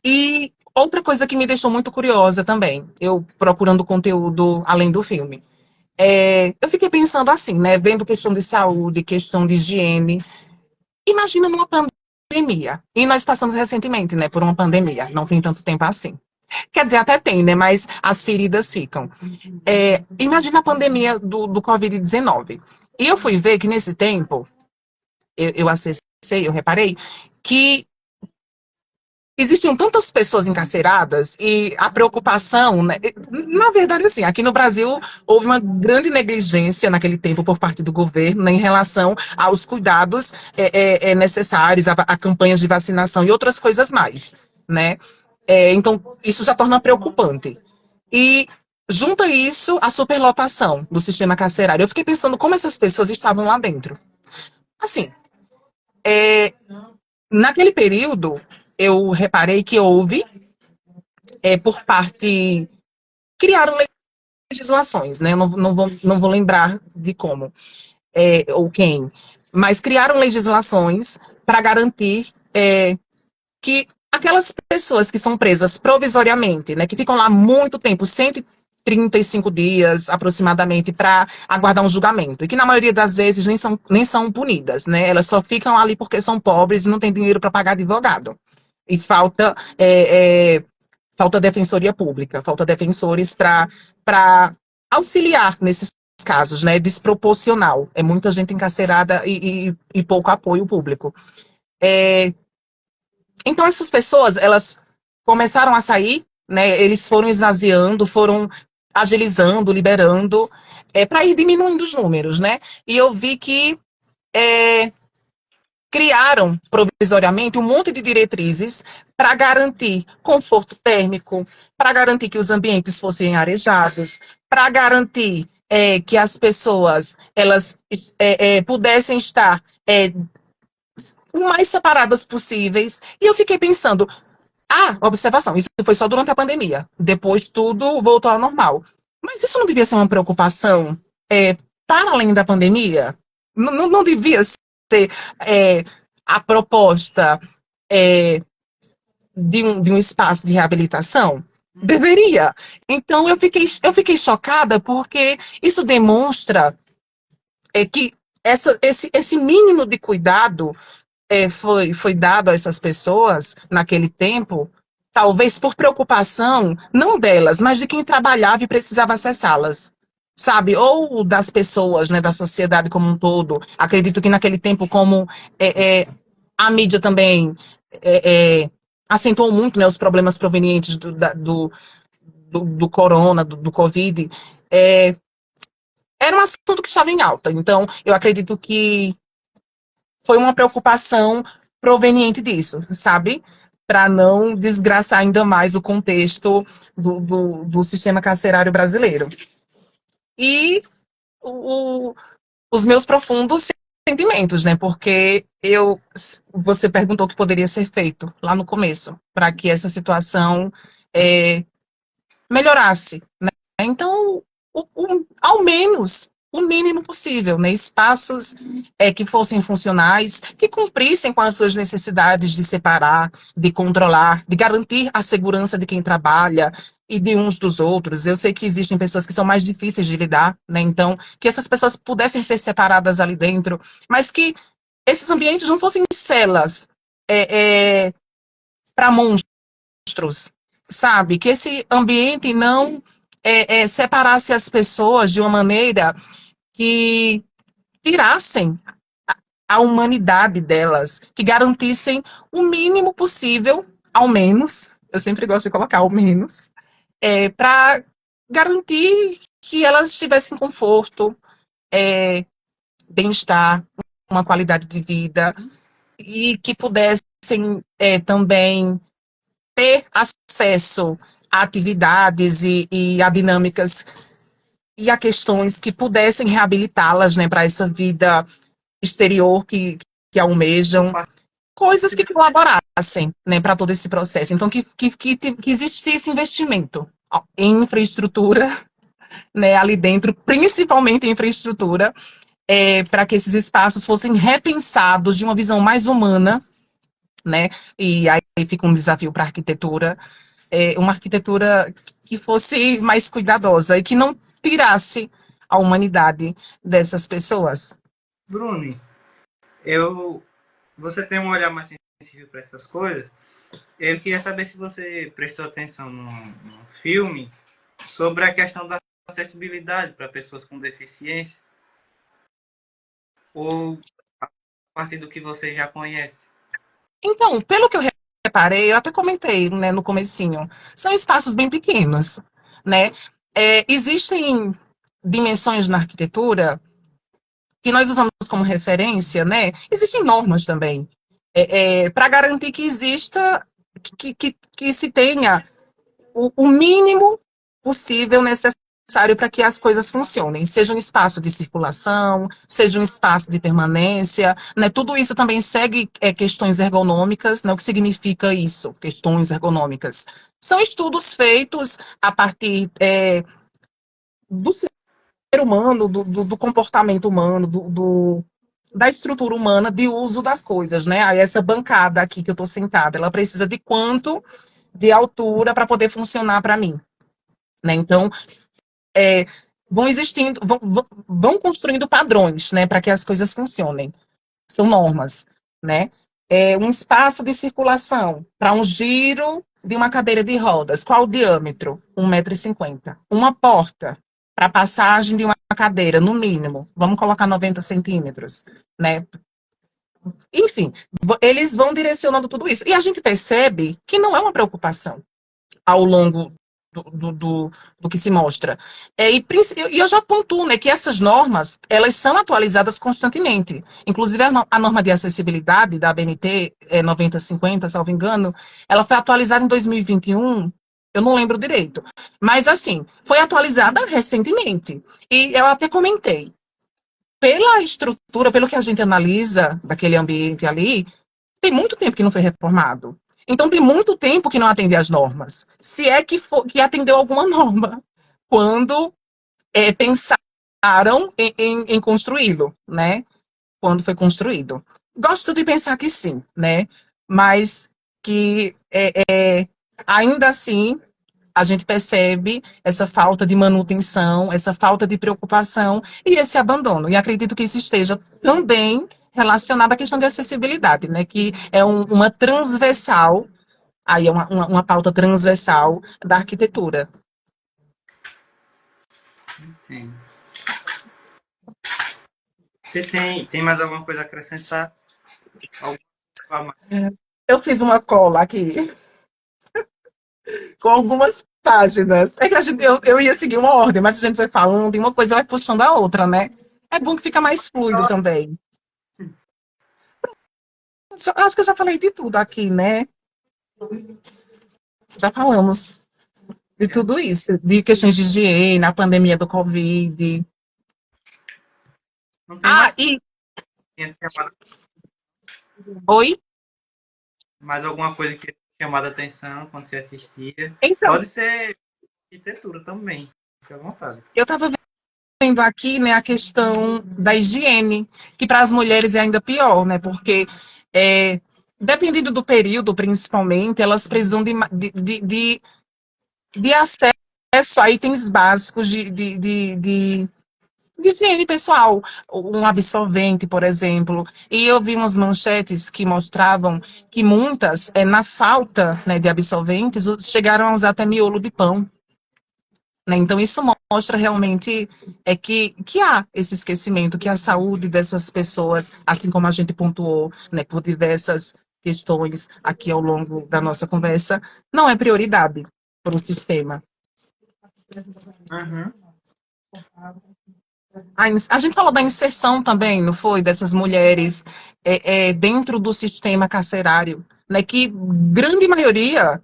E outra coisa que me deixou muito curiosa também, eu procurando conteúdo além do filme, eu fiquei pensando assim, né? Vendo questão de saúde, questão de higiene. Imagina numa pandemia. E nós passamos recentemente, né, por uma pandemia. Não tem tanto tempo assim. Quer dizer, até tem, né? Mas as feridas ficam. Imagina a pandemia do Covid-19. E eu fui ver que nesse tempo, eu acessei, eu reparei, que existiam tantas pessoas encarceradas e a preocupação, né? Na verdade, assim, aqui no Brasil houve uma grande negligência naquele tempo por parte do governo, né, em relação aos cuidados necessários, a campanhas de vacinação e outras coisas mais, né? Então, isso já torna preocupante. E junta isso à superlotação do sistema carcerário. Eu fiquei pensando como essas pessoas estavam lá dentro. Assim, naquele período, eu reparei que houve, por parte. Criaram legislações, né? Não vou lembrar de como, ou quem, mas criaram legislações para garantir que aquelas pessoas que são presas provisoriamente, né, que ficam lá muito tempo, 135 dias aproximadamente, para aguardar um julgamento, e que na maioria das vezes nem são punidas, né? Elas só ficam ali porque são pobres e não têm dinheiro para pagar advogado. E falta defensoria pública, falta defensores para auxiliar nesses casos, né? Desproporcional. É muita gente encarcerada e pouco apoio público. Então, essas pessoas, elas começaram a sair, né? Eles foram esvaziando, foram agilizando, liberando, para ir diminuindo os números, né? E eu vi que criaram provisoriamente um monte de diretrizes para garantir conforto térmico, para garantir que os ambientes fossem arejados, para garantir que as pessoas elas pudessem estar o mais separadas possíveis. E eu fiquei pensando, observação, isso foi só durante a pandemia. Depois tudo voltou ao normal. Mas isso não devia ser uma preocupação para além da pandemia? Não devia ser a proposta de um espaço de reabilitação? Deveria. Então, eu fiquei chocada porque isso demonstra que esse mínimo de cuidado foi dado a essas pessoas naquele tempo, talvez por preocupação, não delas, mas de quem trabalhava e precisava acessá-las. sabe? Ou das pessoas, né, da sociedade como um todo. Acredito que naquele tempo, como a mídia também acentuou muito, né, os problemas provenientes do corona, do Covid, é, era um assunto que estava em alta. Então, eu acredito que foi uma preocupação proveniente disso, sabe? Para não desgraçar ainda mais o contexto do sistema carcerário brasileiro. E o, os meus profundos sentimentos, né? Porque você perguntou o que poderia ser feito lá no começo para que essa situação é, melhorasse, né? Então, ao menos o mínimo possível, né? Espaços que fossem funcionais, que cumprissem com as suas necessidades de separar, de controlar, de garantir a segurança de quem trabalha e de uns dos outros. Eu sei que existem pessoas que são mais difíceis de lidar, né? Então, que essas pessoas pudessem ser separadas ali dentro, mas que esses ambientes não fossem celas para monstros, sabe? Que esse ambiente não separasse as pessoas de uma maneira que tirassem a humanidade delas, que garantissem o mínimo possível, ao menos, eu sempre gosto de colocar ao menos, para garantir que elas tivessem conforto, bem-estar, uma qualidade de vida e que pudessem também ter acesso a atividades e a dinâmicas e a questões que pudessem reabilitá-las, né, para essa vida exterior que almejam, coisas que colaborassem, né, para todo esse processo. Então, que existisse investimento em infraestrutura, né, ali dentro, principalmente em infraestrutura, para que esses espaços fossem repensados de uma visão mais humana, né, e aí fica um desafio para a arquitetura, uma arquitetura que fosse mais cuidadosa e que não tirasse a humanidade dessas pessoas. Bruni, você tem um olhar mais sensível para essas coisas. Eu queria saber se você prestou atenção num filme sobre a questão da acessibilidade para pessoas com deficiência, ou a partir do que você já conhece. Então, pelo que eu reparei, eu até comentei, né, no comecinho, são espaços bem pequenos, né? Existem dimensões na arquitetura que nós usamos como referência, né? Existem normas também, para garantir que exista, que se tenha o mínimo possível necessário para que as coisas funcionem, seja um espaço de circulação, seja um espaço de permanência, né? Tudo isso também segue questões ergonômicas, né? O que significa isso, questões ergonômicas? São estudos feitos a partir do ser humano, do comportamento humano, da estrutura humana de uso das coisas, né? Aí essa bancada aqui que eu estou sentada, ela precisa de quanto de altura para poder funcionar para mim, né? Então, vão existindo, vão construindo padrões, né, para que as coisas funcionem. São normas, né? Um espaço de circulação para um giro de uma cadeira de rodas. Qual o diâmetro? 1,50 m. Uma porta para passagem de uma cadeira, no mínimo, vamos colocar 90 centímetros, né? Enfim, eles vão direcionando tudo isso. E a gente percebe que não é uma preocupação ao longo do que se mostra. E eu já pontuo, né, que essas normas, elas são atualizadas constantemente. Inclusive, a norma de acessibilidade da ABNT, 9050, salvo engano, ela foi atualizada em 2021, eu não lembro direito. Mas, assim, foi atualizada recentemente. E eu até comentei, pela estrutura, pelo que a gente analisa daquele ambiente ali, tem muito tempo que não foi reformado. Então, tem muito tempo que não atende às normas. Se é que atendeu alguma norma, quando pensaram em construí-lo, né? Quando foi construído. Gosto de pensar que sim, né? Mas que ainda assim a gente percebe essa falta de manutenção, essa falta de preocupação e esse abandono. E acredito que isso esteja também relacionado à questão de acessibilidade, né? Que é uma transversal, aí é uma pauta transversal da arquitetura. Sim. Você tem mais alguma coisa a acrescentar? Alguma coisa a mais? Eu fiz uma cola aqui com algumas páginas. É que eu ia seguir uma ordem, mas a gente vai falando e uma coisa vai puxando a outra, né? É bom que fica mais fluido também. Acho que eu já falei de tudo aqui, né? Já falamos de tudo isso, de questões de higiene, a pandemia do Covid. Não tem Ah, mais, e tinha chamado, oi? mais alguma coisa que tinha chamado a atenção quando você assistia? Então, Pode ser arquitetura também. Fique à vontade. eu estava vendo aqui, né, a questão da higiene, que para as mulheres é ainda pior, né? Porque dependendo do período, principalmente, elas precisam de acesso a itens básicos de higiene pessoal, um absorvente, por exemplo. E eu vi umas manchetes que mostravam que muitas, na falta, né, de absorventes, chegaram a usar até miolo de pão. Né? Então, isso mostra realmente que há esse esquecimento, que a saúde dessas pessoas, assim como a gente pontuou, né, por diversas questões aqui ao longo da nossa conversa, não é prioridade para o sistema. Uhum. A gente falou da inserção também, não foi? Dessas mulheres dentro do sistema carcerário, né, que grande maioria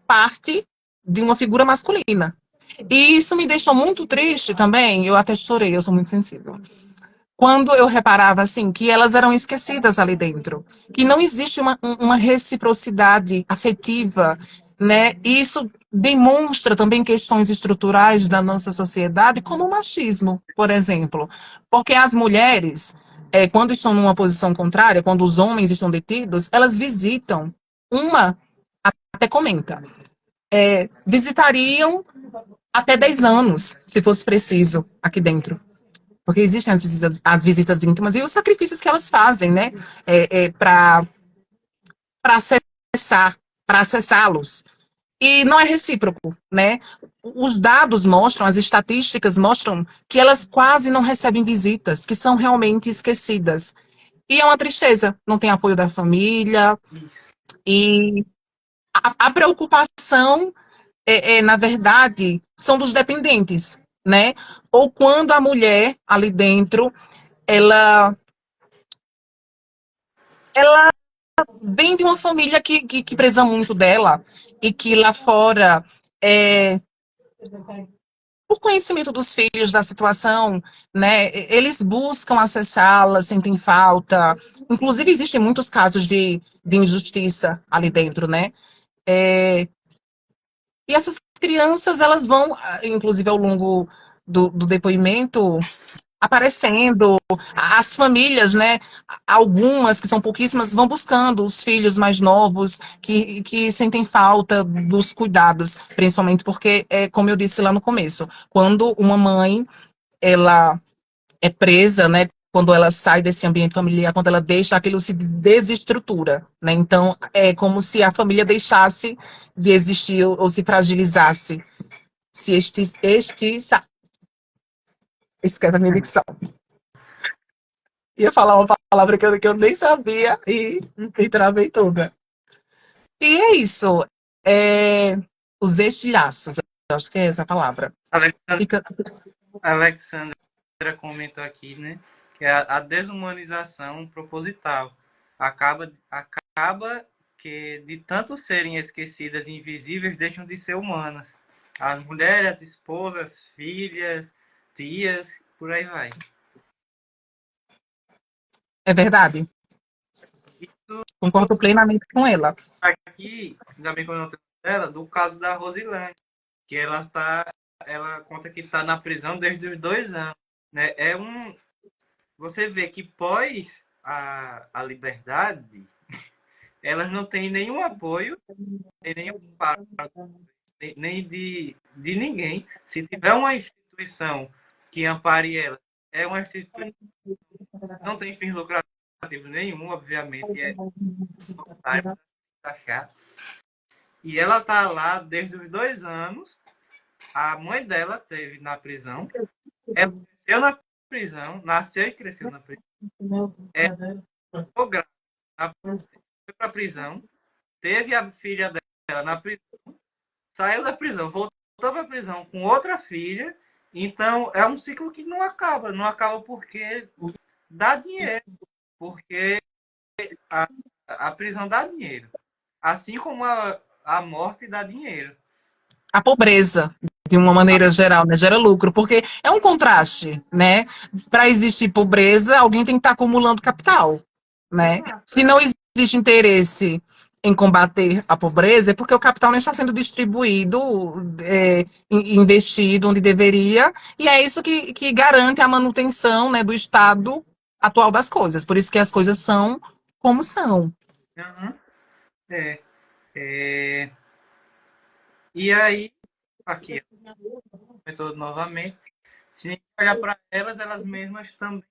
parte de uma figura masculina. E isso me deixou muito triste também, eu até chorei, eu sou muito sensível. Quando eu reparava, assim, que elas eram esquecidas ali dentro, que não existe uma reciprocidade afetiva, né? E isso demonstra também questões estruturais da nossa sociedade, como o machismo, por exemplo. Porque as mulheres, quando estão numa posição contrária, quando os homens estão detidos, elas visitam uma, até comenta, visitariam até 10 anos, se fosse preciso, aqui dentro. Porque existem as visitas íntimas e os sacrifícios que elas fazem, né? Para acessar, para acessá-los. E não é recíproco, né? Os dados mostram, as estatísticas mostram que elas quase não recebem visitas, que são realmente esquecidas. E é uma tristeza, não tem apoio da família, e a preocupação na verdade, são dos dependentes, né? Ou quando a mulher ali dentro, ela, ela vem de uma família que preza muito dela e que lá fora, é, por conhecimento dos filhos da situação, né? Eles buscam acessá-la, sentem falta. Inclusive, existem muitos casos de injustiça ali dentro, né? É, e essas crianças, elas vão, inclusive ao longo do depoimento, aparecendo, as famílias, né? Algumas, que são pouquíssimas, vão buscando os filhos mais novos que sentem falta dos cuidados, principalmente porque, como eu disse lá no começo, quando uma mãe ela é presa, né? Quando ela sai desse ambiente familiar, quando ela deixa, aquilo se desestrutura, né? Então, é como se a família deixasse de existir ou se fragilizasse, se esquece a minha dicção. Ia falar uma palavra que eu nem sabia e travei toda. E é isso. É, os estilhaços, eu acho que é essa a palavra. Alexandre, Fica, Alexandra comentou aqui, né? Que a desumanização proposital acaba que de tanto serem esquecidas e invisíveis deixam de ser humanas. As mulheres, as esposas, filhas, tias, por aí vai. é verdade. Isso Concordo plenamente com ela. aqui, ainda bem que eu não tenho dela, do caso da Rosilane, que ela conta que está na prisão desde os 2 anos. Né? Você vê que pós a liberdade, elas não têm nenhum apoio, nem nenhum amparo, nem de ninguém. Se tiver uma instituição que ampare elas, é uma instituição que não tem fins lucrativos nenhum, obviamente, é taxar. E ela está lá desde os 2 anos. A mãe dela teve na prisão. Ela cresceu na prisão, nasceu e cresceu na prisão. Ficou grávida, foi para a prisão, teve a filha dela na prisão, saiu da prisão, voltou para a prisão com outra filha. Então é um ciclo que não acaba. Não acaba porque dá dinheiro. Porque a prisão dá dinheiro. Assim como a morte dá dinheiro. A pobreza, de uma maneira geral, né, gera lucro, porque é um contraste, né? Para existir pobreza, alguém tem que estar acumulando capital, né? Se não existe interesse em combater a pobreza, é porque o capital não está sendo distribuído, investido onde deveria, e é isso que garante a manutenção, né, do estado atual das coisas. Por isso que as coisas são como são. Uhum. E aí, aqui, comentou novamente, se a gente olhar para elas, elas mesmas também.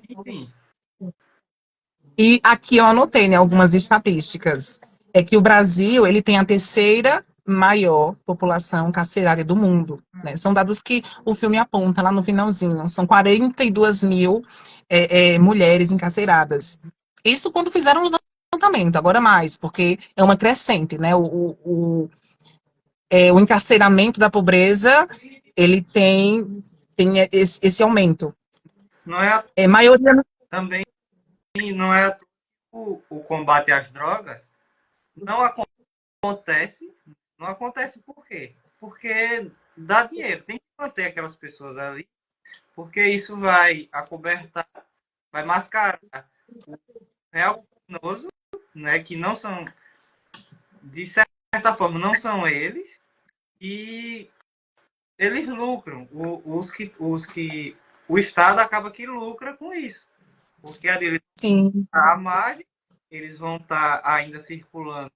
Enfim. E aqui eu anotei, né, algumas estatísticas. É que o Brasil, ele tem a terceira maior população carcerária do mundo, né? São dados que o filme aponta lá no finalzinho. São 42 mil mulheres encarceradas. Isso quando fizeram o levantamento, agora mais, porque é uma crescente, né? O encarceramento da pobreza, ele tem esse aumento. Não é Maioria... também não é o combate às drogas não acontece. Não acontece por quê? Porque dá dinheiro, tem que manter aquelas pessoas ali, porque isso vai acobertar, vai mascarar o real criminoso, né, que não são, de certa forma, não são eles, e eles lucram. Os que o Estado acaba que lucra com isso, porque ali eles Sim. a margem, eles vão estar ainda circulando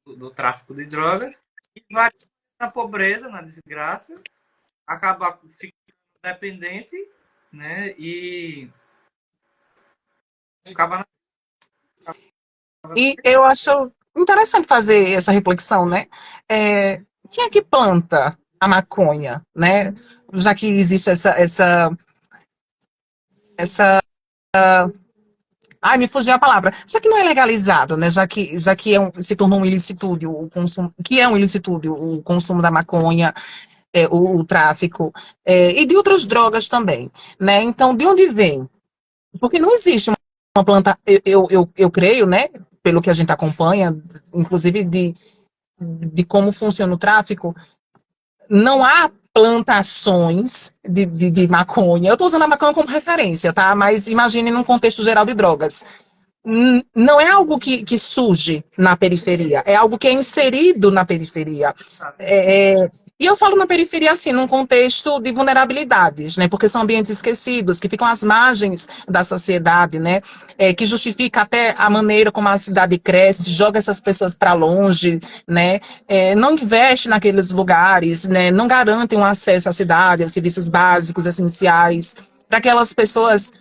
do tráfico de drogas e vai na pobreza, na desgraça, acabar ficando dependente, né? E acaba. E eu acho interessante fazer essa reflexão, né? Quem é que planta a maconha, né? Já que existe essa ai, me fugiu a palavra. Já que não é legalizado, né? Já que se tornou um ilicitude o consumo, que é um ilicitude o consumo da maconha, o tráfico, e de outras drogas também, né? Então, de onde vem? Porque não existe uma planta, eu creio, né? Pelo que a gente acompanha, inclusive de como funciona o tráfico, não há plantações de maconha. Eu estou usando a maconha como referência, tá? Mas imagine num contexto geral de drogas. Não é algo que surge na periferia, é algo que é inserido na periferia. E eu falo na periferia assim, num contexto de vulnerabilidades, né? Porque são ambientes esquecidos, que ficam às margens da sociedade, né? Que justifica até a maneira como a cidade cresce, joga essas pessoas para longe, né? Não investe naqueles lugares, né? Não garante um acesso à cidade, aos serviços básicos, essenciais, para que aquelas pessoas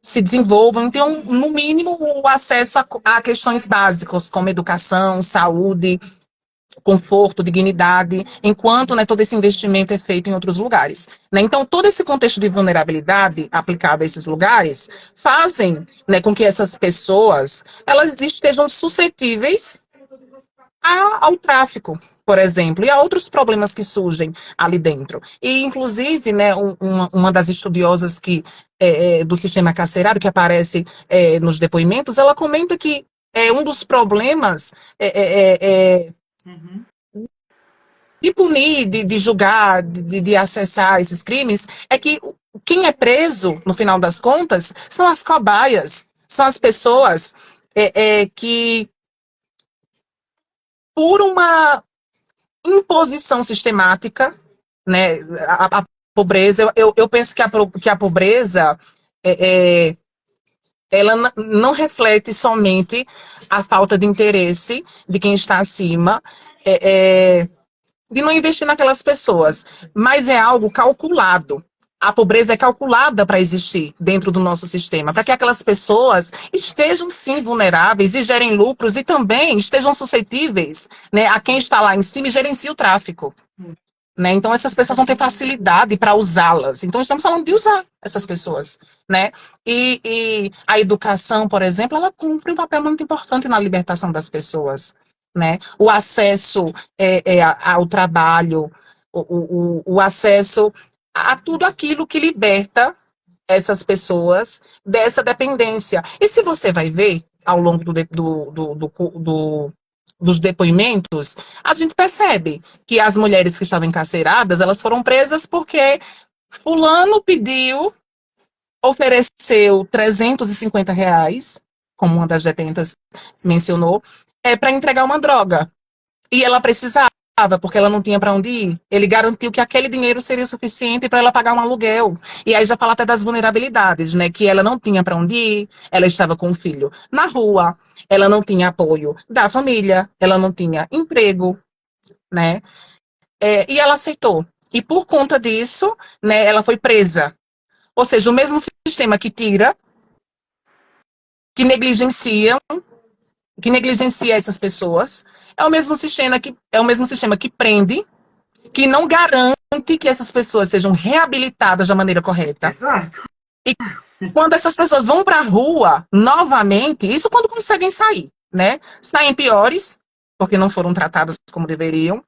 se desenvolvam, então, no mínimo, o acesso a questões básicas, como educação, saúde, conforto, dignidade, enquanto, né, todo esse investimento é feito em outros lugares, né? Então, todo esse contexto de vulnerabilidade aplicado a esses lugares fazem, né, com que essas pessoas elas estejam suscetíveis ao tráfico, por exemplo, e a outros problemas que surgem ali dentro. E, inclusive, né, uma das estudiosas do sistema carcerário que aparece nos depoimentos, ela comenta que um dos problemas Uhum. de punir, de julgar, de acessar esses crimes, é que quem é preso, no final das contas, são as cobaias, são as pessoas que, por uma imposição sistemática, né, a pobreza, eu penso que a pobreza ela não reflete somente a falta de interesse de quem está acima, de não investir naquelas pessoas, mas é algo calculado. A pobreza é calculada para existir dentro do nosso sistema, para que aquelas pessoas estejam sim vulneráveis e gerem lucros e também estejam suscetíveis, né, a quem está lá em cima e gerencie o tráfico. né? Então, essas pessoas vão ter facilidade para usá-las. Então, estamos falando de usar essas pessoas, né? E a educação, por exemplo, ela cumpre um papel muito importante na libertação das pessoas, né? O acesso ao trabalho, o acesso a tudo aquilo que liberta essas pessoas dessa dependência. E se você vai ver, ao longo dos depoimentos, a gente percebe que as mulheres que estavam encarceradas, elas foram presas porque fulano pediu, ofereceu R$ 350, como uma das detentas mencionou, para entregar uma droga. E ela precisava, porque ela não tinha para onde ir. Ele garantiu que aquele dinheiro seria suficiente para ela pagar um aluguel. E aí já fala até das vulnerabilidades, né? Que ela não tinha para onde ir, ela estava com o filho na rua, ela não tinha apoio da família, ela não tinha emprego, né? E ela aceitou. E por conta disso, né, ela foi presa. Ou seja, o mesmo sistema que tira, que negligencia essas pessoas, é o mesmo sistema que prende, que não garante que essas pessoas sejam reabilitadas da maneira correta. Exato. E quando essas pessoas vão para a rua, novamente, isso quando conseguem sair, né? Saem piores, porque não foram tratadas como deveriam.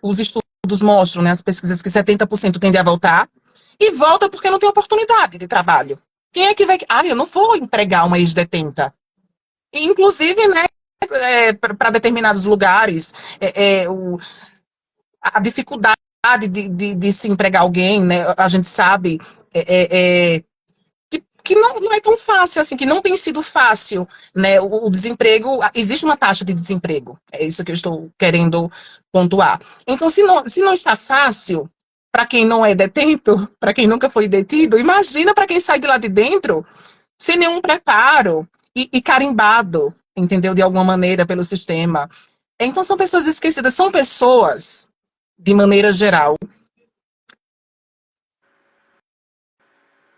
Os estudos mostram, né, as pesquisas, que 70% tendem a voltar. E volta porque não tem oportunidade de trabalho. Quem é que vai... eu não vou empregar uma ex-detenta. Inclusive, né, para determinados lugares, a dificuldade de se empregar alguém, né, a gente sabe que não é tão fácil, assim, que não tem sido fácil, né, o desemprego, existe uma taxa de desemprego, é isso que eu estou querendo pontuar. Então, se não está fácil, para quem não é detento, para quem nunca foi detido, imagina para quem sai de lá de dentro, sem nenhum preparo e carimbado, entendeu? De alguma maneira pelo sistema. Então são pessoas esquecidas, são pessoas, de maneira geral,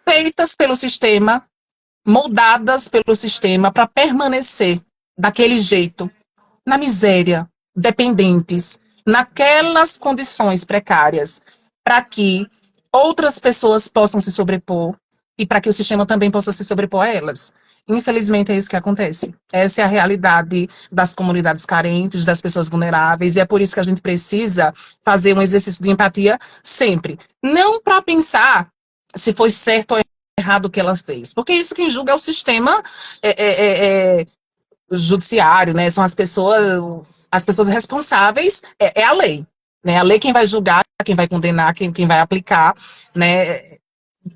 feitas pelo sistema, moldadas pelo sistema para permanecer daquele jeito, na miséria, dependentes, naquelas condições precárias, para que outras pessoas possam se sobrepor e para que o sistema também possa se sobrepor a elas. Infelizmente, é isso que acontece. Essa é a realidade das comunidades carentes, das pessoas vulneráveis, e é por isso que a gente precisa fazer um exercício de empatia sempre. Não para pensar se foi certo ou errado o que ela fez, porque isso quem julga é o sistema judiciário, né? São as pessoas responsáveis, é a lei. Né? A lei quem vai julgar, quem vai condenar, quem vai aplicar, né?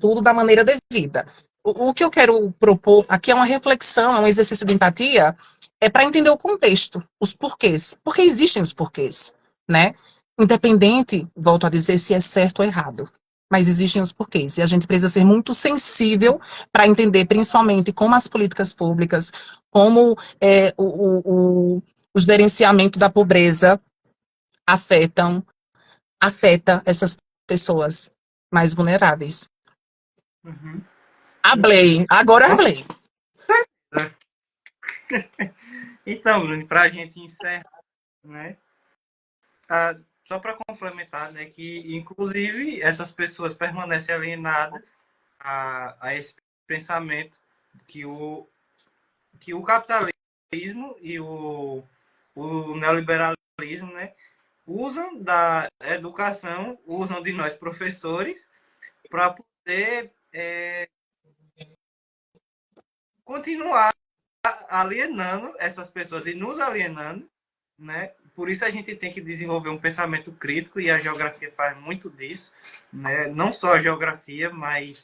Tudo da maneira devida. O que eu quero propor aqui é uma reflexão, é um exercício de empatia, para entender o contexto, os porquês. Porque existem os porquês, né? Independente, volto a dizer, se é certo ou errado. Mas existem os porquês. E a gente precisa ser muito sensível para entender, principalmente, como as políticas públicas, como o gerenciamento da pobreza afeta essas pessoas mais vulneráveis. Uhum. Hablei, agora hablei. Então, Bruno, para a gente encerrar, né? Só para complementar, né, que inclusive essas pessoas permanecem alienadas a esse pensamento que o capitalismo e o neoliberalismo, né, usam da educação, usam de nós professores para poder continuar alienando essas pessoas e nos alienando, né? Por isso a gente tem que desenvolver um pensamento crítico e a geografia faz muito disso, né? Não só a geografia, mas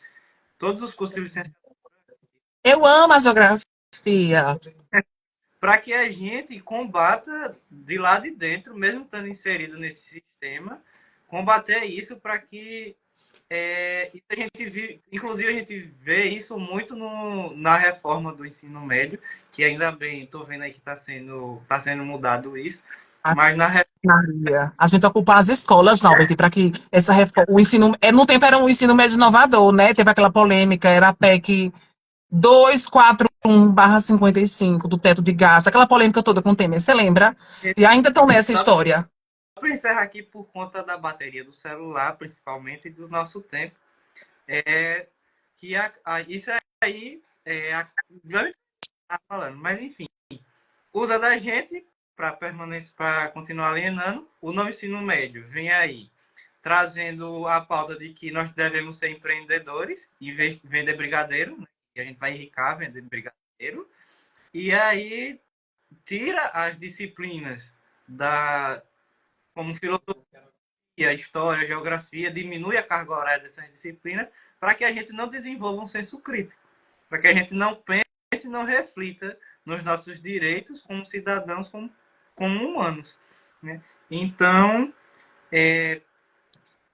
todos os cursos de licenciatura. Eu amo a geografia. Para que a gente combata de lá de dentro, mesmo estando inserido nesse sistema, combater isso para que inclusive a gente vê isso muito na reforma do ensino médio, que ainda bem, estou vendo aí que está sendo mudado isso, mas a gente ocupar as escolas, Norbert, para que essa reforma, o ensino, no tempo era um ensino médio inovador, né? Teve aquela polêmica, era a PEC 241/55 do teto de gás, aquela polêmica toda com o Temer, você lembra? E ainda estão nessa história. para encerrar aqui por conta da bateria do celular, principalmente, e do nosso tempo, que isso aí já me tá falando, mas enfim, usa da gente para permanecer, para continuar alienando. O novo ensino médio vem aí trazendo a pauta de que nós devemos ser empreendedores e vender brigadeiro, né? E a gente vai enricar vendendo brigadeiro. E aí tira as disciplinas como filosofia, história, geografia, diminui a carga horária dessas disciplinas para que a gente não desenvolva um senso crítico, para que a gente não pense e não reflita nos nossos direitos como cidadãos, como humanos. Né? Então,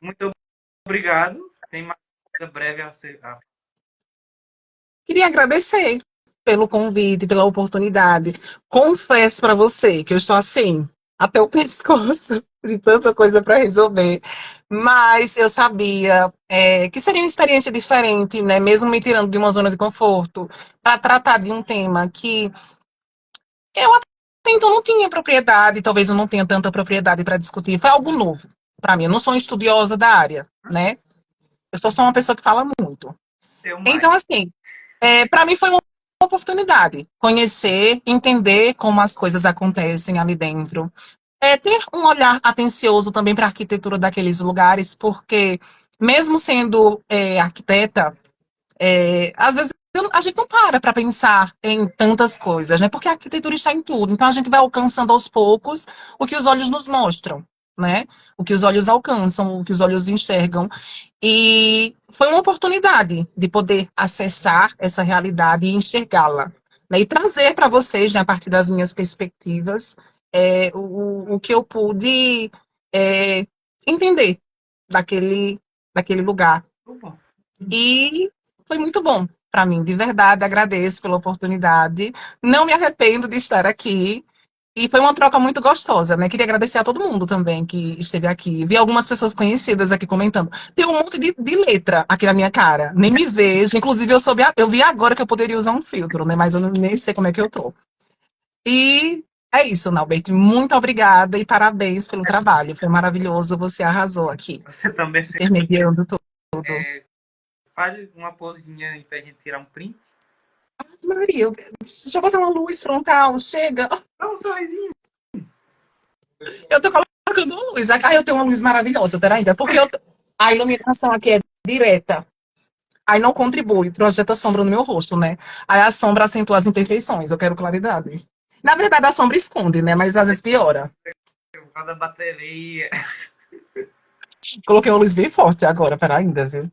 muito obrigado. Tem mais coisa breve a ser. Queria agradecer pelo convite, pela oportunidade. Confesso para você que eu estou assim, até o pescoço, de tanta coisa para resolver. Mas eu sabia que seria uma experiência diferente, né? Mesmo me tirando de uma zona de conforto, para tratar de um tema que eu até então não tinha propriedade, talvez eu não tenha tanta propriedade para discutir. Foi algo novo para mim. Eu não sou estudiosa da área, né? Eu sou só uma pessoa que fala muito. Então, assim, para mim foi uma oportunidade conhecer, entender como as coisas acontecem ali dentro. Ter um olhar atencioso também para a arquitetura daqueles lugares, porque mesmo sendo arquiteta, às vezes a gente não para pensar em tantas coisas, né? Porque a arquitetura está em tudo. Então a gente vai alcançando aos poucos o que os olhos nos mostram, né? O que os olhos alcançam, o que os olhos enxergam. E foi uma oportunidade de poder acessar essa realidade e enxergá-la, né? E trazer para vocês, né, a partir das minhas perspectivas, o que eu pude entender daquele lugar. E foi muito bom para mim, de verdade, agradeço pela oportunidade. Não me arrependo de estar aqui. E foi uma troca muito gostosa, né? Queria agradecer a todo mundo também que esteve aqui. Vi algumas pessoas conhecidas aqui comentando. Tem um monte de letra aqui na minha cara. Nem me vejo. Inclusive, eu vi agora que eu poderia usar um filtro, né? Mas eu nem sei como é que eu tô. E é isso, Nalbert. Muito obrigada e parabéns pelo trabalho. Foi maravilhoso. Você arrasou aqui. Você também Intermediando tudo. Faz uma posezinha aí pra gente tirar um print. Maria, deixa eu botar uma luz frontal. Chega. Dá um sorrisinho. Eu tô colocando uma luz. Aí eu tenho uma luz maravilhosa, peraí, porque a iluminação aqui é direta. Aí não contribui, projeta sombra no meu rosto, né? Aí a sombra acentua as imperfeições, eu quero claridade. Na verdade, a sombra esconde, né? Mas às vezes piora. Por causa da bateria. Coloquei uma luz bem forte agora, peraí ainda, viu?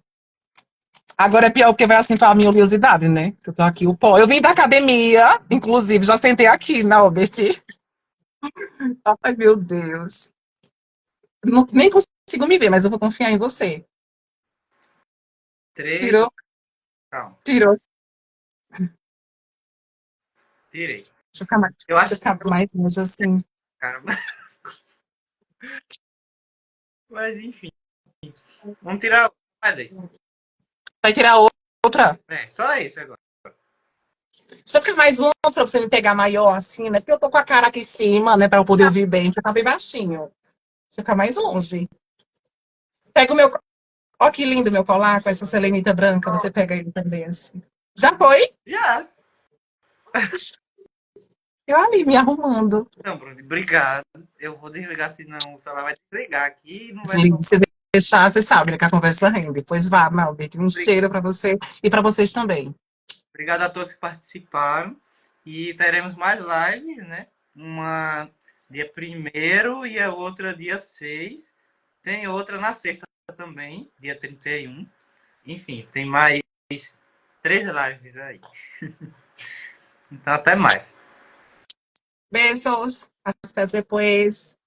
Agora é pior porque vai acentuar a minha oleosidade, né? Eu tô aqui, o pó. Eu vim da academia, inclusive, já sentei aqui na OBT. Ai, meu Deus. Não, nem consigo me ver, mas eu vou confiar em você. 3. Tirou? Calma. Tirou. Tirei. Deixa eu ficar mais longe assim. Caramba. Mas enfim. Vamos tirar mais esse. Vai tirar outra? Só esse agora. Deixa eu ficar mais longe pra você me pegar maior, assim, né? Porque eu tô com a cara aqui em cima, né? Pra eu poder ouvir bem, porque tá bem baixinho. Deixa eu ficar mais longe. Pega o meu. Ó, que lindo meu colar com essa selenita branca. Você pega ele também, assim. Já foi? Já. Eu ali me arrumando. Então, Bruno, obrigado. Eu vou desligar, senão o celular vai desligar aqui e não vai. Se deixar, você sabe, né? Que a conversa rende. Pois vá, Malbert. Um cheiro pra você e pra vocês também. Obrigado a todos que participaram. E teremos mais lives, né? Uma dia 1º e a outra dia 6. Tem outra na sexta também, dia 31. Enfim, tem mais 3 lives aí. Então, até mais. Beijos. Até depois.